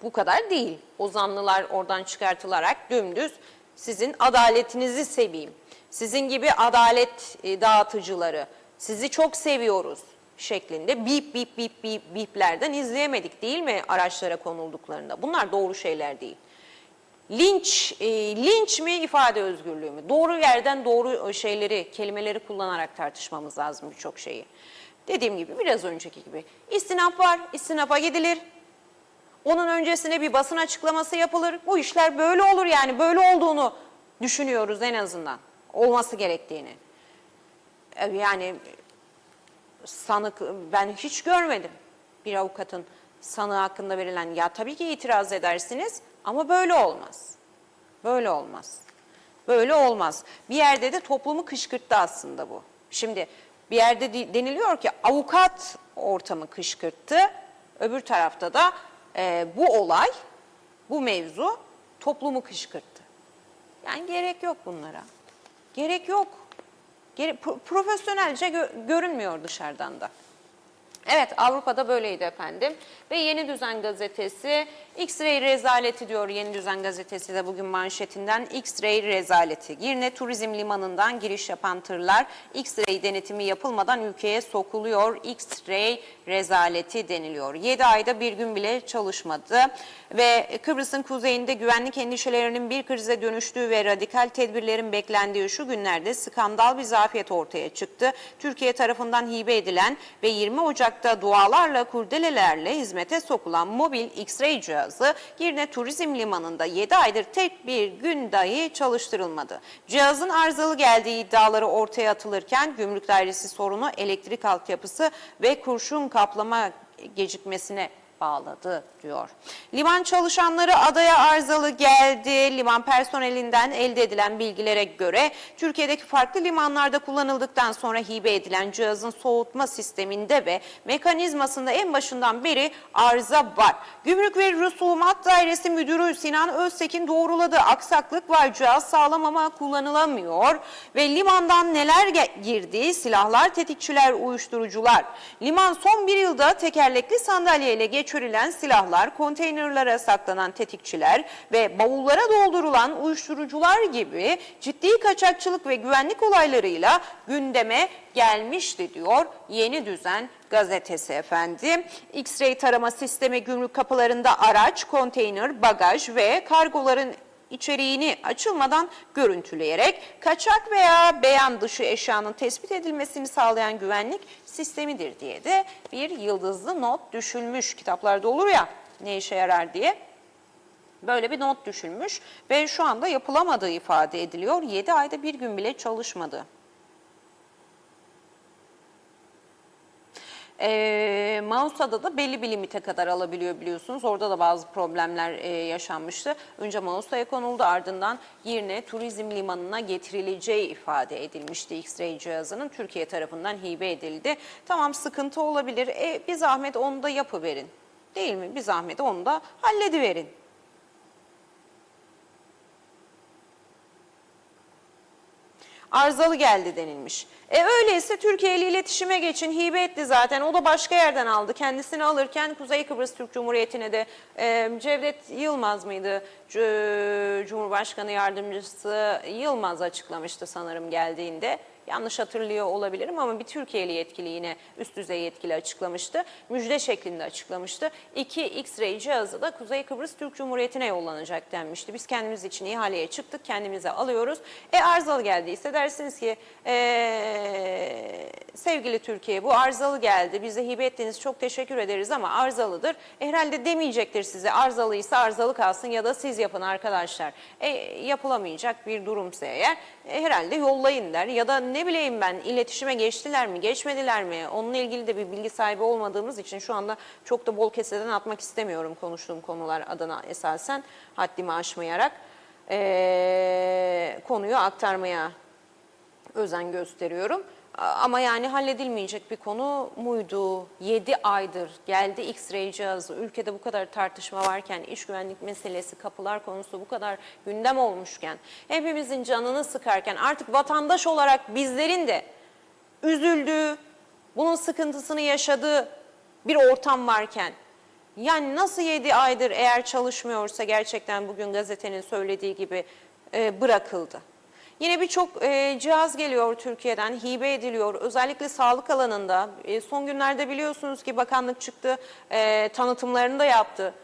bu kadar değil. O zanlılar oradan çıkartılarak dümdüz sizin adaletinizi seveyim, sizin gibi adalet dağıtıcıları, sizi çok seviyoruz şeklinde biplerden izleyemedik değil mi araçlara konulduklarında? Bunlar doğru şeyler değil. Linç mi, ifade özgürlüğü mü? Doğru yerden doğru şeyleri, kelimeleri kullanarak tartışmamız lazım birçok şeyi. Dediğim gibi, biraz önceki gibi. İstinaf var, istinafa gidilir. Onun öncesine bir basın açıklaması yapılır. Bu işler böyle olur yani. Böyle olduğunu düşünüyoruz en azından. Olması gerektiğini. Yani sanık, ben hiç görmedim bir avukatın sanığı hakkında verilen, ya tabii ki itiraz edersiniz ama böyle olmaz. Böyle olmaz. Böyle olmaz. Bir yerde de toplumu kışkırttı aslında bu. Şimdi bir yerde deniliyor ki avukat ortamı kışkırttı. Öbür tarafta da bu olay, bu mevzu toplumu kışkırttı. Yani gerek yok bunlara. Gerek yok. Profesyonelce görünmüyor dışarıdan da. Evet, Avrupa'da böyleydi efendim. Ve Yeni Düzen Gazetesi, X-Ray rezaleti diyor Yeni Düzen Gazetesi de bugün manşetinden. X-Ray rezaleti. Girne Turizm Limanı'ndan giriş yapan tırlar X-Ray denetimi yapılmadan ülkeye sokuluyor. X-Ray rezaleti deniliyor. 7 ayda bir gün bile çalışmadı. Ve Kıbrıs'ın kuzeyinde güvenlik endişelerinin bir krize dönüştüğü ve radikal tedbirlerin beklendiği şu günlerde skandal bir zafiyet ortaya çıktı. Türkiye tarafından hibe edilen ve 20 Ocak'ta dualarla, kurdelelerle hizmete sokulan mobil X-Ray cihazı Girne Turizm Limanı'nda 7 aydır tek bir gün dahi çalıştırılmadı. Cihazın arızalı geldiği iddiaları ortaya atılırken Gümrük Dairesi sorunu elektrik altyapısı ve kurşun kaplama gecikmesine bağladı diyor. Liman çalışanları adaya arızalı geldi. Liman personelinden elde edilen bilgilere göre Türkiye'deki farklı limanlarda kullanıldıktan sonra hibe edilen cihazın soğutma sisteminde ve mekanizmasında en başından beri arıza var. Gümrük ve Rüsumat Dairesi Müdürü Sinan Öztekin doğruladı. Aksaklık var, cihaz sağlam ama kullanılamıyor ve limandan neler girdi? Silahlar, tetikçiler, uyuşturucular. Liman son bir yılda tekerlekli sandalyeyle geçirilen silahlar, konteynerlara saklanan tetikçiler ve bavullara doldurulan uyuşturucular gibi ciddi kaçakçılık ve güvenlik olaylarıyla gündeme gelmişti diyor Yeni Düzen gazetesi efendim. X-ray tarama sistemi gümrük kapılarında araç, konteyner, bagaj ve kargoların içeriğini açılmadan görüntüleyerek kaçak veya beyan dışı eşyanın tespit edilmesini sağlayan güvenlik sistemidir diye de bir yıldızlı not düşülmüş. Kitaplarda olur ya ne işe yarar diye. Böyle bir not düşülmüş ve şu anda yapılamadığı ifade ediliyor. 7 ayda bir gün bile çalışmadı. Mausa'da da belli bir limite kadar alabiliyor biliyorsunuz. Orada da bazı problemler yaşanmıştı. Önce Mausa'ya konuldu, ardından Girne Turizm Limanı'na getirileceği ifade edilmişti. X-ray cihazının Türkiye tarafından hibe edildi. Tamam, sıkıntı olabilir. Bir zahmet onu da yapıverin. Değil mi? Bir zahmet onu da hallediverin. Arızalı geldi denilmiş. Öyleyse Türkiye ile iletişime geçin, hibe etti zaten. O da başka yerden aldı. Kendisini alırken Kuzey Kıbrıs Türk Cumhuriyeti'ne de Cevdet Yılmaz mıydı? Cumhurbaşkanı Yardımcısı Yılmaz açıklamıştı sanırım geldiğinde. Yanlış hatırlıyor olabilirim ama bir Türkiye'li yetkili yine üst düzey yetkili açıklamıştı. Müjde şeklinde açıklamıştı. 2 X-ray cihazı da Kuzey Kıbrıs Türk Cumhuriyeti'ne yollanacak denmişti. Biz kendimiz için ihaleye çıktık, kendimize alıyoruz. Arızalı geldiyse dersiniz ki sevgili Türkiye bu arızalı geldi. Bize hibe ettiğiniz çok teşekkür ederiz ama arızalıdır. Herhalde demeyecektir size arızalıysa arızalı kalsın ya da siz yapın arkadaşlar. Yapılamayacak bir durumsa eğer herhalde yollayın der ya da ne bileyim ben iletişime geçtiler mi geçmediler mi onunla ilgili de bir bilgi sahibi olmadığımız için şu anda çok da bol keseden atmak istemiyorum konuştuğum konular adına esasen haddimi aşmayarak konuyu aktarmaya özen gösteriyorum. Ama yani halledilmeyecek bir konu muydu? 7 aydır geldi X-ray cihazı. Ülkede bu kadar tartışma varken, iş güvenlik meselesi, kapılar konusu bu kadar gündem olmuşken, hepimizin canını sıkarken artık vatandaş olarak bizlerin de üzüldüğü, bunun sıkıntısını yaşadığı bir ortam varken, yani nasıl 7 aydır eğer çalışmıyorsa gerçekten bugün gazetenin söylediği gibi bırakıldı. Yine birçok cihaz geliyor Türkiye'den, hibe ediliyor. Özellikle sağlık alanında. Son günlerde biliyorsunuz ki bakanlık çıktı, tanıtımlarını da yaptı.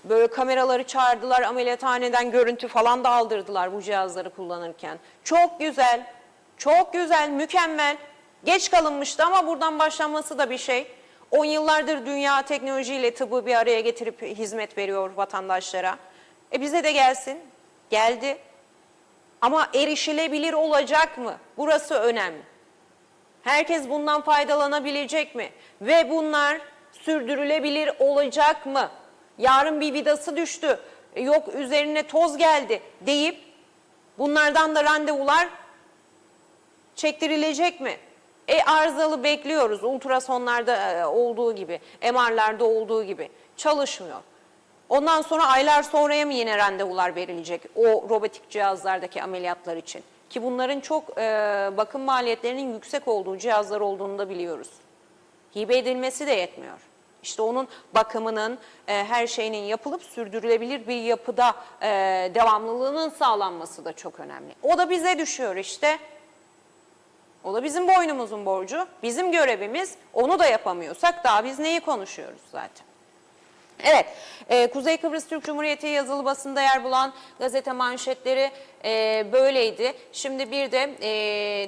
Böyle kameraları çağırdılar, ameliyathaneden görüntü falan da aldırdılar bu cihazları kullanırken. Çok güzel, çok güzel, mükemmel. Geç kalınmıştı ama buradan başlanması da bir şey. 10 yıllardır dünya teknolojiyle tıbbı bir araya getirip hizmet veriyor vatandaşlara. Bize de gelsin. Geldi. Ama erişilebilir olacak mı? Burası önemli. Herkes bundan faydalanabilecek mi? Ve bunlar sürdürülebilir olacak mı? Yarın bir vidası düştü, yok üzerine toz geldi deyip bunlardan da randevular çektirilecek mi? Arızalı bekliyoruz. Ultrasonlarda olduğu gibi, MR'larda olduğu gibi çalışmıyor. Ondan sonra aylar sonraya mı yine randevular verilecek o robotik cihazlardaki ameliyatlar için? Ki bunların çok bakım maliyetlerinin yüksek olduğu cihazlar olduğunu da biliyoruz. Hibe edilmesi de yetmiyor. İşte onun bakımının, her şeyinin yapılıp sürdürülebilir bir yapıda devamlılığının sağlanması da çok önemli. O da bize düşüyor işte. O da bizim boynumuzun borcu, bizim görevimiz. Onu da yapamıyorsak daha biz neyi konuşuyoruz zaten? Evet, Kuzey Kıbrıs Türk Cumhuriyeti yazılı basında yer bulan gazete manşetleri böyleydi. Şimdi bir de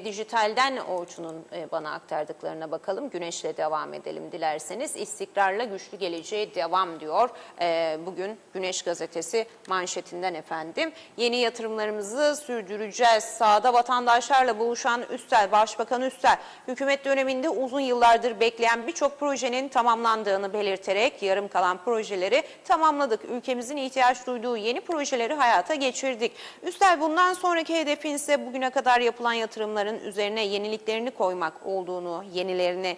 dijitalden Orçun'un bana aktardıklarına bakalım. Güneş'le devam edelim dilerseniz. İstikrarla güçlü geleceğe devam diyor. Bugün Güneş gazetesi manşetinden efendim. Yeni yatırımlarımızı sürdüreceğiz. Sahada vatandaşlarla buluşan Üstel, Başbakan Üstel, hükümet döneminde uzun yıllardır bekleyen birçok projenin tamamlandığını belirterek yarım kalan projeleri tamamladık. Ülkemizin ihtiyaç duyduğu yeni projeleri hayata geçirdik. Üstel bundan sonraki hedefin ise bugüne kadar yapılan yatırımların üzerine yeniliklerini koymak olduğunu, yenilerini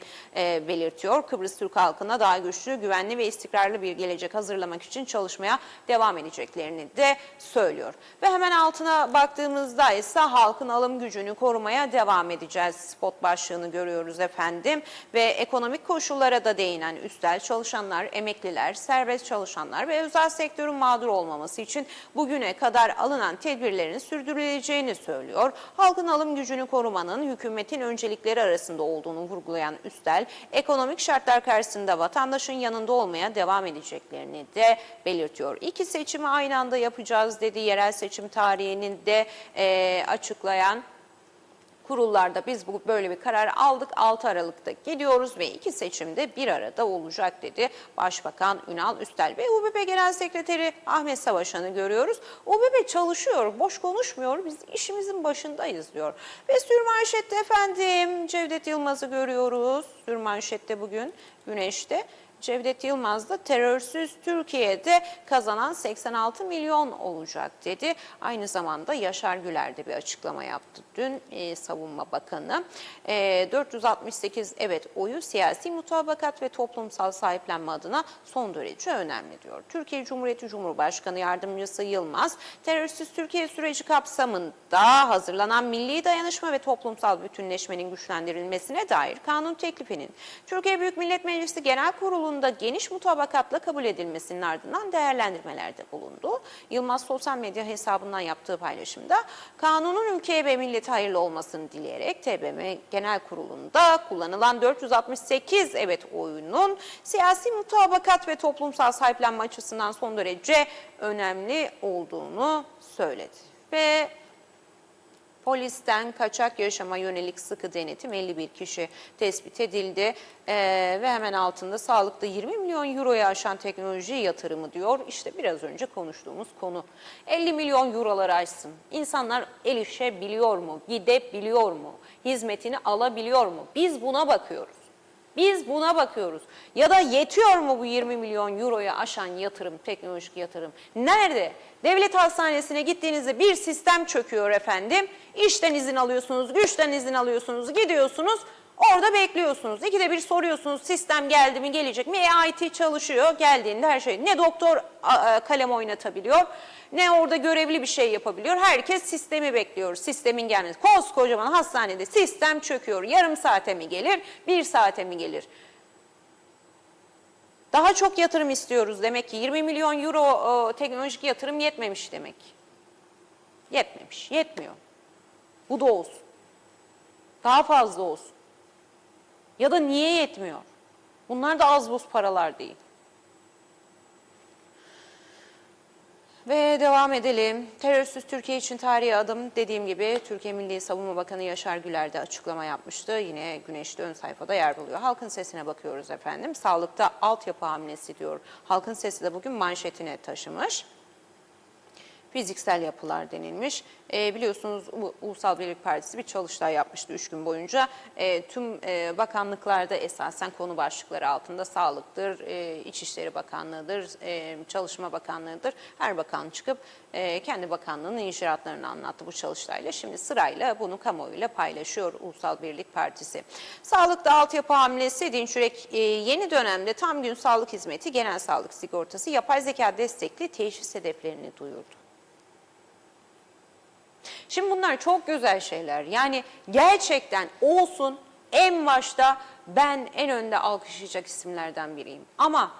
belirtiyor. Kıbrıs Türk halkına daha güçlü, güvenli ve istikrarlı bir gelecek hazırlamak için çalışmaya devam edeceklerini de söylüyor. Ve hemen altına baktığımızda ise halkın alım gücünü korumaya devam edeceğiz. Spot başlığını görüyoruz efendim. Ve ekonomik koşullara da değinen Üstel, çalışanlar, emekliler, serbest çalışanlar ve özel sektörün mağdur olmaması için bugüne kadar alınan tedbirlerin sürdürüleceğini söylüyor. Halkın alım gücünü korumanın hükümetin öncelikleri arasında olduğunu vurgulayan Üstel, ekonomik şartlar karşısında vatandaşın yanında olmaya devam edeceklerini de belirtiyor. İki seçimi aynı anda yapacağız dedi. Yerel seçim tarihini de açıklayan kurullarda biz böyle bir karar aldık. 6 Aralık'ta gidiyoruz ve iki seçimde bir arada olacak dedi Başbakan Ünal Üstel. Ve UBP Genel Sekreteri Ahmet Savaşan'ı görüyoruz. UBP çalışıyor, boş konuşmuyor. Biz işimizin başındayız diyor. Ve sürmanşette efendim Cevdet Yılmaz'ı görüyoruz. Sürmanşette bugün Güneş'te. Cevdet Yılmaz da terörsüz Türkiye'de kazanan 86 milyon olacak dedi. Aynı zamanda Yaşar Güler de bir açıklama yaptı dün Savunma Bakanı. 468 evet oyu siyasi mutabakat ve toplumsal sahiplenme adına son derece önemli diyor. Türkiye Cumhuriyeti Cumhurbaşkanı Yardımcısı Yılmaz, terörsüz Türkiye süreci kapsamında hazırlanan milli dayanışma ve toplumsal bütünleşmenin güçlendirilmesine dair kanun teklifinin Türkiye Büyük Millet Meclisi Genel Kurulu'nda geniş mutabakatla kabul edilmesinin ardından değerlendirmelerde bulundu. Yılmaz sosyal medya hesabından yaptığı paylaşımda kanunun ülkeye ve millete hayırlı olmasını dileyerek TBMM Genel Kurulu'nda kullanılan 468 evet oyunun siyasi mutabakat ve toplumsal sahiplenme açısından son derece önemli olduğunu söyledi. Ve polisten kaçak yaşama yönelik sıkı denetim 51 kişi tespit edildi ve hemen altında sağlıkta 20 milyon euroya aşan teknoloji yatırımı diyor. İşte biraz önce konuştuğumuz konu. 50 milyon euroları aşsın. İnsanlar erişebiliyor mu? Gidebiliyor mu? Hizmetini alabiliyor mu? Biz buna bakıyoruz. Biz buna bakıyoruz. Ya da yetiyor mu bu 20 milyon euroya aşan yatırım, teknolojik yatırım? Nerede? Devlet hastanesine gittiğinizde bir sistem çöküyor efendim. İşten izin alıyorsunuz, güçten izin alıyorsunuz, gidiyorsunuz. Orada bekliyorsunuz. İkide bir soruyorsunuz sistem geldi mi, gelecek mi? IT çalışıyor, geldiğinde her şey. Ne doktor kalem oynatabiliyor, ne orada görevli bir şey yapabiliyor. Herkes sistemi bekliyor, sistemin gelmesi. Koskocaman hastanede sistem çöküyor. Yarım saate mi gelir, bir saate mi gelir? Daha çok yatırım istiyoruz demek ki. 20 milyon euro teknolojik yatırım yetmemiş demek. Yetmemiş, yetmiyor. Bu da olsun. Daha fazla olsun. Ya da niye yetmiyor? Bunlar da az buz paralar değil. Ve devam edelim. Terörsüz Türkiye için tarihi adım dediğim gibi Türkiye Milli Savunma Bakanı Yaşar Güler de açıklama yapmıştı. Yine Güneş'te ön sayfada yer buluyor. Halkın Sesi'ne bakıyoruz efendim. Sağlıkta altyapı hamlesi diyor. Halkın Sesi de bugün manşetine taşımış. Fiziksel yapılar denilmiş. Biliyorsunuz Ulusal Birlik Partisi bir çalıştay yapmıştı 3 gün boyunca. Tüm bakanlıklarda esasen konu başlıkları altında sağlıktır, İçişleri Bakanlığı'dır, Çalışma Bakanlığı'dır. Her bakan çıkıp kendi bakanlığının icraatlarını anlattı bu çalıştayla. Şimdi sırayla bunu kamuoyuyla paylaşıyor Ulusal Birlik Partisi. Sağlıkta altyapı hamlesi Dinç Yürek yeni dönemde tam gün sağlık hizmeti, genel sağlık sigortası, yapay zeka destekli teşhis hedeflerini duyurdu. Şimdi bunlar çok güzel şeyler. Yani gerçekten olsun, en başta ben en önde alkışlayacak isimlerden biriyim. Ama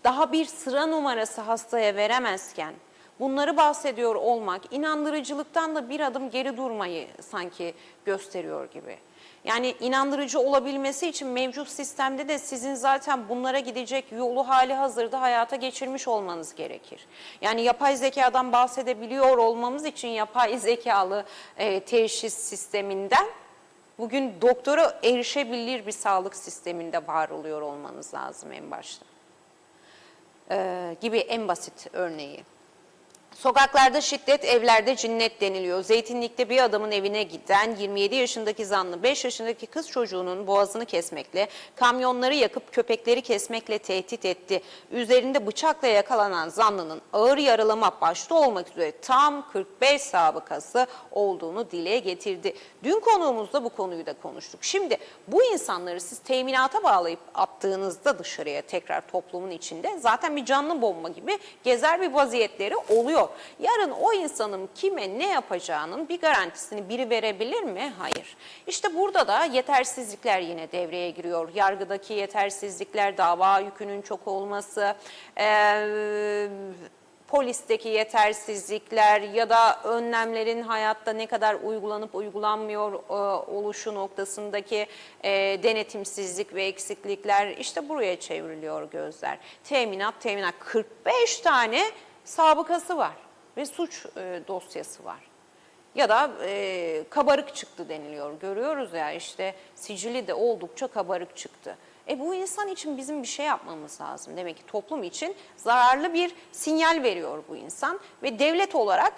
daha bir sıra numarası hastaya veremezken bunları bahsediyor olmak inandırıcılıktan da bir adım geri durmayı sanki gösteriyor gibi. Yani inandırıcı olabilmesi için mevcut sistemde de sizin zaten bunlara gidecek yolu hali hazırda hayata geçirmiş olmanız gerekir. Yani yapay zekadan bahsedebiliyor olmamız için yapay zekalı teşhis sisteminden bugün doktora erişebilir bir sağlık sisteminde var oluyor olmanız lazım en başta. Gibi en basit örneği. Sokaklarda şiddet, evlerde cinnet deniliyor. Zeytinlik'te bir adamın evine giden 27 yaşındaki zanlı 5 yaşındaki kız çocuğunun boğazını kesmekle, kamyonları yakıp köpekleri kesmekle tehdit etti. Üzerinde bıçakla yakalanan zanlının ağır yaralama başta olmak üzere tam 45 sabıkası olduğunu dile getirdi. Dün konuğumuzda bu konuyu da konuştuk. Şimdi bu insanları siz teminata bağlayıp attığınızda dışarıya tekrar toplumun içinde zaten bir canlı bomba gibi gezer bir vaziyetleri oluyor. Yarın o insanın kime ne yapacağının bir garantisini biri verebilir mi? Hayır. İşte burada da yetersizlikler yine devreye giriyor. Yargıdaki yetersizlikler, dava yükünün çok olması, polisteki yetersizlikler ya da önlemlerin hayatta ne kadar uygulanıp uygulanmıyor oluşu noktasındaki denetimsizlik ve eksiklikler, işte buraya çevriliyor gözler. Teminat 45 tane sabıkası var ve suç dosyası var. Ya da kabarık çıktı deniliyor. Görüyoruz ya, işte sicili de oldukça kabarık çıktı. Bu insan için bizim bir şey yapmamız lazım. Demek ki toplum için zararlı bir sinyal veriyor bu insan ve devlet olarak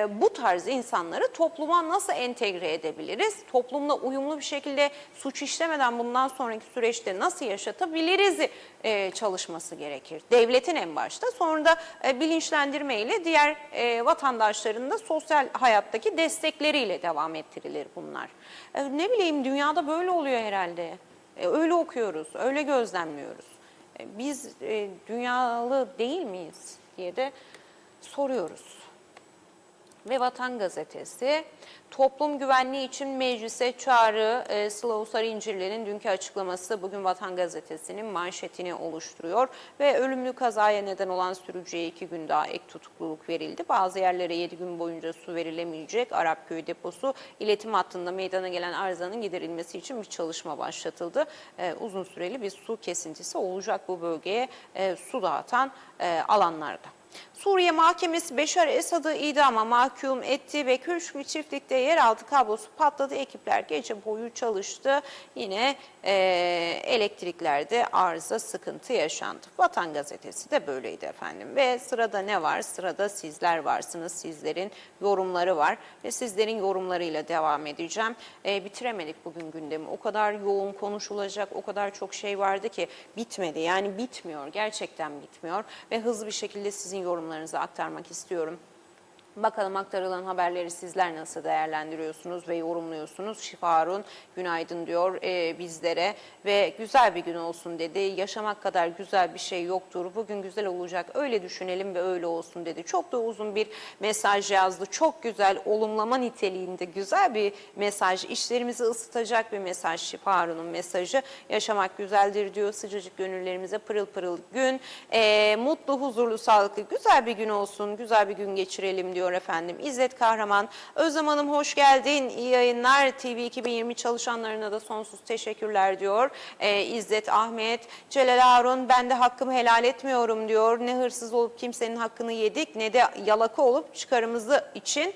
bu tarz insanları topluma nasıl entegre edebiliriz? Toplumla uyumlu bir şekilde suç işlemeden bundan sonraki süreçte nasıl yaşatabiliriz çalışması gerekir. Devletin en başta, sonra da bilinçlendirme ile diğer vatandaşların da sosyal hayattaki destekleriyle devam ettirilir bunlar. Ne bileyim, dünyada böyle oluyor herhalde. Öyle okuyoruz, öyle gözlemliyoruz. Biz dünyalı değil miyiz diye de soruyoruz. Ve Vatan Gazetesi, toplum güvenliği için meclise çağrı, Sıla Usar İncirli'nin dünkü açıklaması bugün Vatan Gazetesi'nin manşetini oluşturuyor. Ve ölümlü kazaya neden olan sürücüye 2 gün daha ek tutukluluk verildi. Bazı yerlere 7 gün boyunca su verilemeyecek. Arapköy deposu iletim hattında meydana gelen arızanın giderilmesi için bir çalışma başlatıldı. Uzun süreli bir su kesintisi olacak bu bölgeye su dağıtan alanlarda. Suriye Mahkemesi Beşar Esad'ı idama mahkum etti ve Köşkü çiftlikte yeraltı kablosu patladı. Ekipler gece boyu çalıştı. Yine elektriklerde arıza, sıkıntı yaşandı. Vatan Gazetesi de böyleydi efendim. Ve sırada ne var? Sırada sizler varsınız. Sizlerin yorumları var ve sizlerin yorumlarıyla devam edeceğim. Bitiremedik bugün gündemi. O kadar yoğun konuşulacak, o kadar çok şey vardı ki bitmedi. Yani bitmiyor. Gerçekten bitmiyor ve hızlı bir şekilde sizin yorumlarınızı aktarmak istiyorum. Bakalım aktarılan haberleri sizler nasıl değerlendiriyorsunuz ve yorumluyorsunuz? Şifa Harun günaydın diyor bizlere ve güzel bir gün olsun dedi. Yaşamak kadar güzel bir şey yoktur. Bugün güzel olacak, öyle düşünelim ve öyle olsun dedi. Çok da uzun bir mesaj yazdı. Çok güzel, olumlama niteliğinde güzel bir mesaj. İşlerimizi ısıtacak bir mesaj Şifa Harun'un mesajı. Yaşamak güzeldir diyor. Sıcacık gönüllerimize pırıl pırıl gün. Mutlu, huzurlu, sağlıklı, güzel bir gün olsun. Güzel bir gün geçirelim diyor efendim. İzzet Kahraman, Özlem Hanım hoş geldin, iyi yayınlar. TV 2020 çalışanlarına da sonsuz teşekkürler diyor. İzzet Ahmet, Celal Harun, ben de hakkımı helal etmiyorum diyor. Ne hırsız olup kimsenin hakkını yedik ne de yalaka olup çıkarımızı için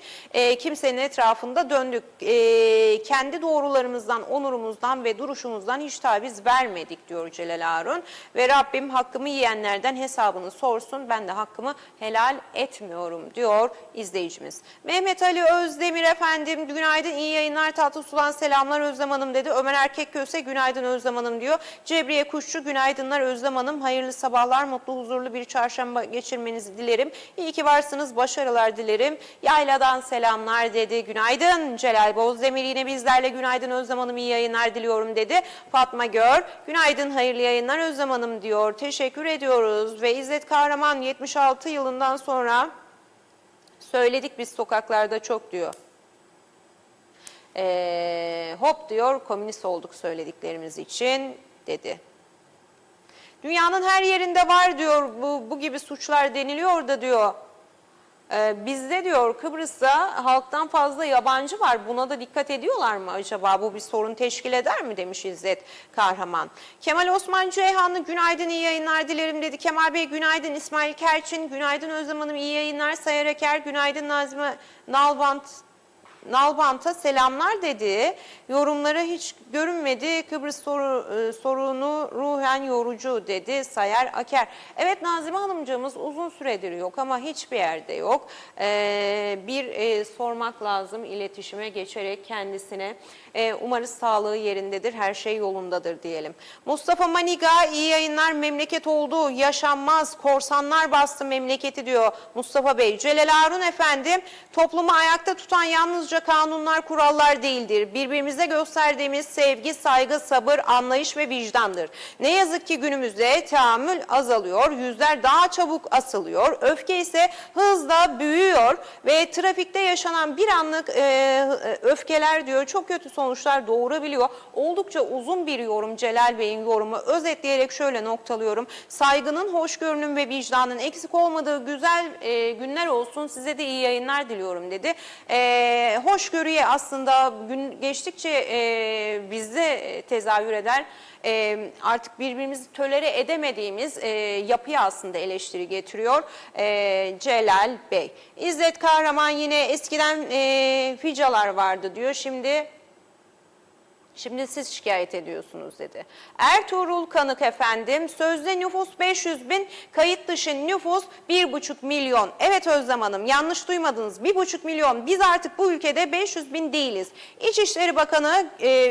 kimsenin etrafında döndük. Kendi doğrularımızdan, onurumuzdan ve duruşumuzdan hiç taviz vermedik diyor Celal Harun. Ve Rabbim hakkımı yiyenlerden hesabını sorsun, ben de hakkımı helal etmiyorum diyor izleyicimiz. Mehmet Ali Özdemir efendim, günaydın, iyi yayınlar, tatlı sulan selamlar Özlem Hanım dedi. Ömer Erkekköse günaydın Özlem Hanım diyor. Cebriye Kuşçu günaydınlar Özlem Hanım, hayırlı sabahlar, mutlu huzurlu bir çarşamba geçirmenizi dilerim. İyi ki varsınız, başarılar dilerim. Yayla'dan selamlar dedi. Günaydın Celal Bozdemir yine bizlerle, günaydın Özlem Hanım, iyi yayınlar diliyorum dedi. Fatma Gör günaydın, hayırlı yayınlar Özlem Hanım diyor. Teşekkür ediyoruz. Ve İzzet Kahraman 76 yılından sonra söyledik biz sokaklarda çok diyor. Hop diyor, komünist olduk söylediklerimiz için dedi. Dünyanın her yerinde var diyor bu gibi suçlar deniliyor da diyor. Bizde diyor Kıbrıs'ta halktan fazla yabancı var. Buna da dikkat ediyorlar mı acaba? Bu bir sorun teşkil eder mi demiş İzzet Kahraman. Kemal Osman Ceyhanlı günaydın, iyi yayınlar dilerim dedi. Kemal Bey günaydın. İsmail Kerçin günaydın Özlem Hanım, iyi yayınlar. Sayar Eker günaydın. Nazmi Nalbant'a selamlar dedi. Yorumlara hiç görünmedi. Kıbrıs sorunu ruhen yorucu dedi Sayar Aker. Evet, Nazime Hanımcığımız uzun süredir yok ama hiçbir yerde yok. Sormak lazım iletişime geçerek kendisine. Umarız sağlığı yerindedir, her şey yolundadır diyelim. Mustafa Maniga iyi yayınlar, memleket oldu, yaşanmaz, korsanlar bastı memleketi diyor Mustafa Bey. Celal Harun efendim, toplumu ayakta tutan yalnızca kanunlar, kurallar değildir. Birbirimize gösterdiğimiz sevgi, saygı, sabır, anlayış ve vicdandır. Ne yazık ki günümüzde tahammül azalıyor, yüzler daha çabuk asılıyor, öfke ise hızla büyüyor ve trafikte yaşanan bir anlık öfkeler diyor çok kötü sonuçlar doğurabiliyor. Oldukça uzun bir yorum Celal Bey'in yorumu. Özetleyerek şöyle noktalıyorum. Saygının, hoşgörünün ve vicdanın eksik olmadığı güzel günler olsun. Size de iyi yayınlar diliyorum dedi. Hoşgörüye aslında gün geçtikçe bizde tezahür eder. Artık birbirimizi tolere edemediğimiz yapıya aslında eleştiri getiriyor Celal Bey. İzzet Kahraman yine eskiden ficalar vardı diyor. Şimdi siz şikayet ediyorsunuz dedi. Ertuğrul Kanık efendim, sözde nüfus 500 bin, kayıt dışı nüfus 1,5 milyon. Evet Özlem Hanım, yanlış duymadınız, 1,5 milyon. Biz artık bu ülkede 500 bin değiliz. İçişleri Bakanı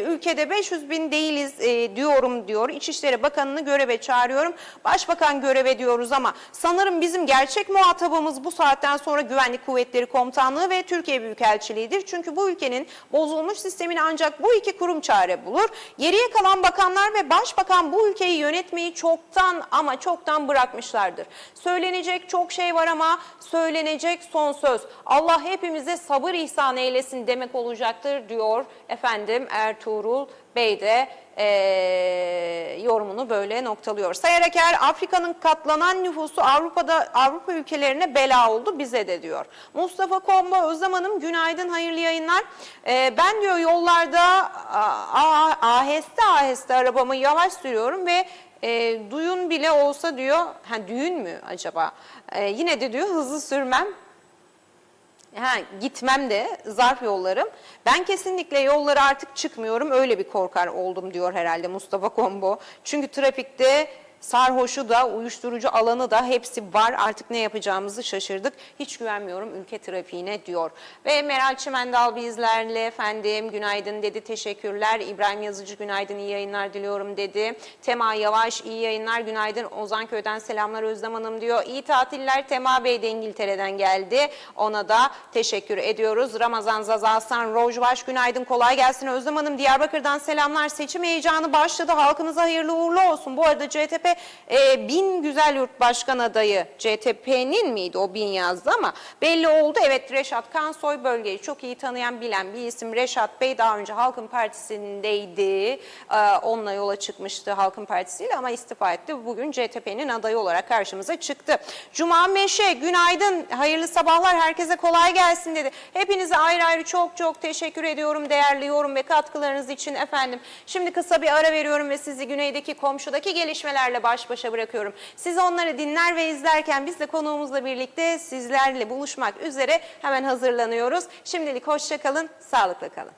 ülkede 500 bin değiliz diyorum diyor. İçişleri Bakanı'nı göreve çağırıyorum. Başbakan göreve diyoruz ama sanırım bizim gerçek muhatabımız bu saatten sonra Güvenlik Kuvvetleri Komutanlığı ve Türkiye Büyükelçiliğidir. Çünkü bu ülkenin bozulmuş sistemini ancak bu iki kurum çare bulur. Geriye kalan bakanlar ve başbakan bu ülkeyi yönetmeyi çoktan bırakmışlardır. Söylenecek çok şey var ama söylenecek son söz. Allah hepimize sabır ihsan eylesin demek olacaktır diyor efendim Ertuğrul Bey de yorumunu böyle noktalıyor. Sayar Eker, Afrika'nın katlanan nüfusu Avrupa ülkelerine bela oldu, bize de diyor. Mustafa Kombo, Özlem Hanım günaydın, hayırlı yayınlar. Ben diyor yollarda aheste arabamı yavaş sürüyorum ve duyun bile olsa diyor, düğün mü acaba? Yine de diyor hızlı sürmem. Gitmem de zarf yollarım. Ben kesinlikle yollara artık çıkmıyorum. Öyle bir korkar oldum diyor herhalde Mustafa Kombo. Çünkü trafikte sarhoşu da, uyuşturucu alanı da hepsi var. Artık ne yapacağımızı şaşırdık. Hiç güvenmiyorum ülke trafiğine diyor. Ve Meral Çimendal bizlerle efendim günaydın dedi. Teşekkürler. İbrahim Yazıcı günaydın, iyi yayınlar diliyorum dedi. Tema Yavaş iyi yayınlar, günaydın. Ozanköy'den selamlar Özlem Hanım diyor. İyi tatiller, Tema Bey de İngiltere'den geldi. Ona da teşekkür ediyoruz. Ramazan Zaza Hasan Rojbaş günaydın, kolay gelsin Özlem Hanım. Diyarbakır'dan selamlar. Seçim heyecanı başladı. Halkımıza hayırlı uğurlu olsun. Bu arada CTP Bin Güzelyurt Başkan adayı CTP'nin miydi, o bin yazdı ama belli oldu. Evet, Reşat Kansoy, bölgeyi çok iyi tanıyan bilen bir isim. Reşat Bey daha önce Halkın Partisi'ndeydi. Onunla yola çıkmıştı Halkın Partisi'yle ama istifa etti. Bugün CTP'nin adayı olarak karşımıza çıktı. Cuma Meşe günaydın, hayırlı sabahlar, herkese kolay gelsin dedi. Hepinize ayrı ayrı çok teşekkür ediyorum değerli yorum ve katkılarınız için efendim. Şimdi kısa bir ara veriyorum ve sizi güneydeki komşudaki gelişmelerle baş başa bırakıyorum. Siz onları dinler ve izlerken biz de konuğumuzla birlikte sizlerle buluşmak üzere hemen hazırlanıyoruz. Şimdilik hoşça kalın, sağlıkla kalın.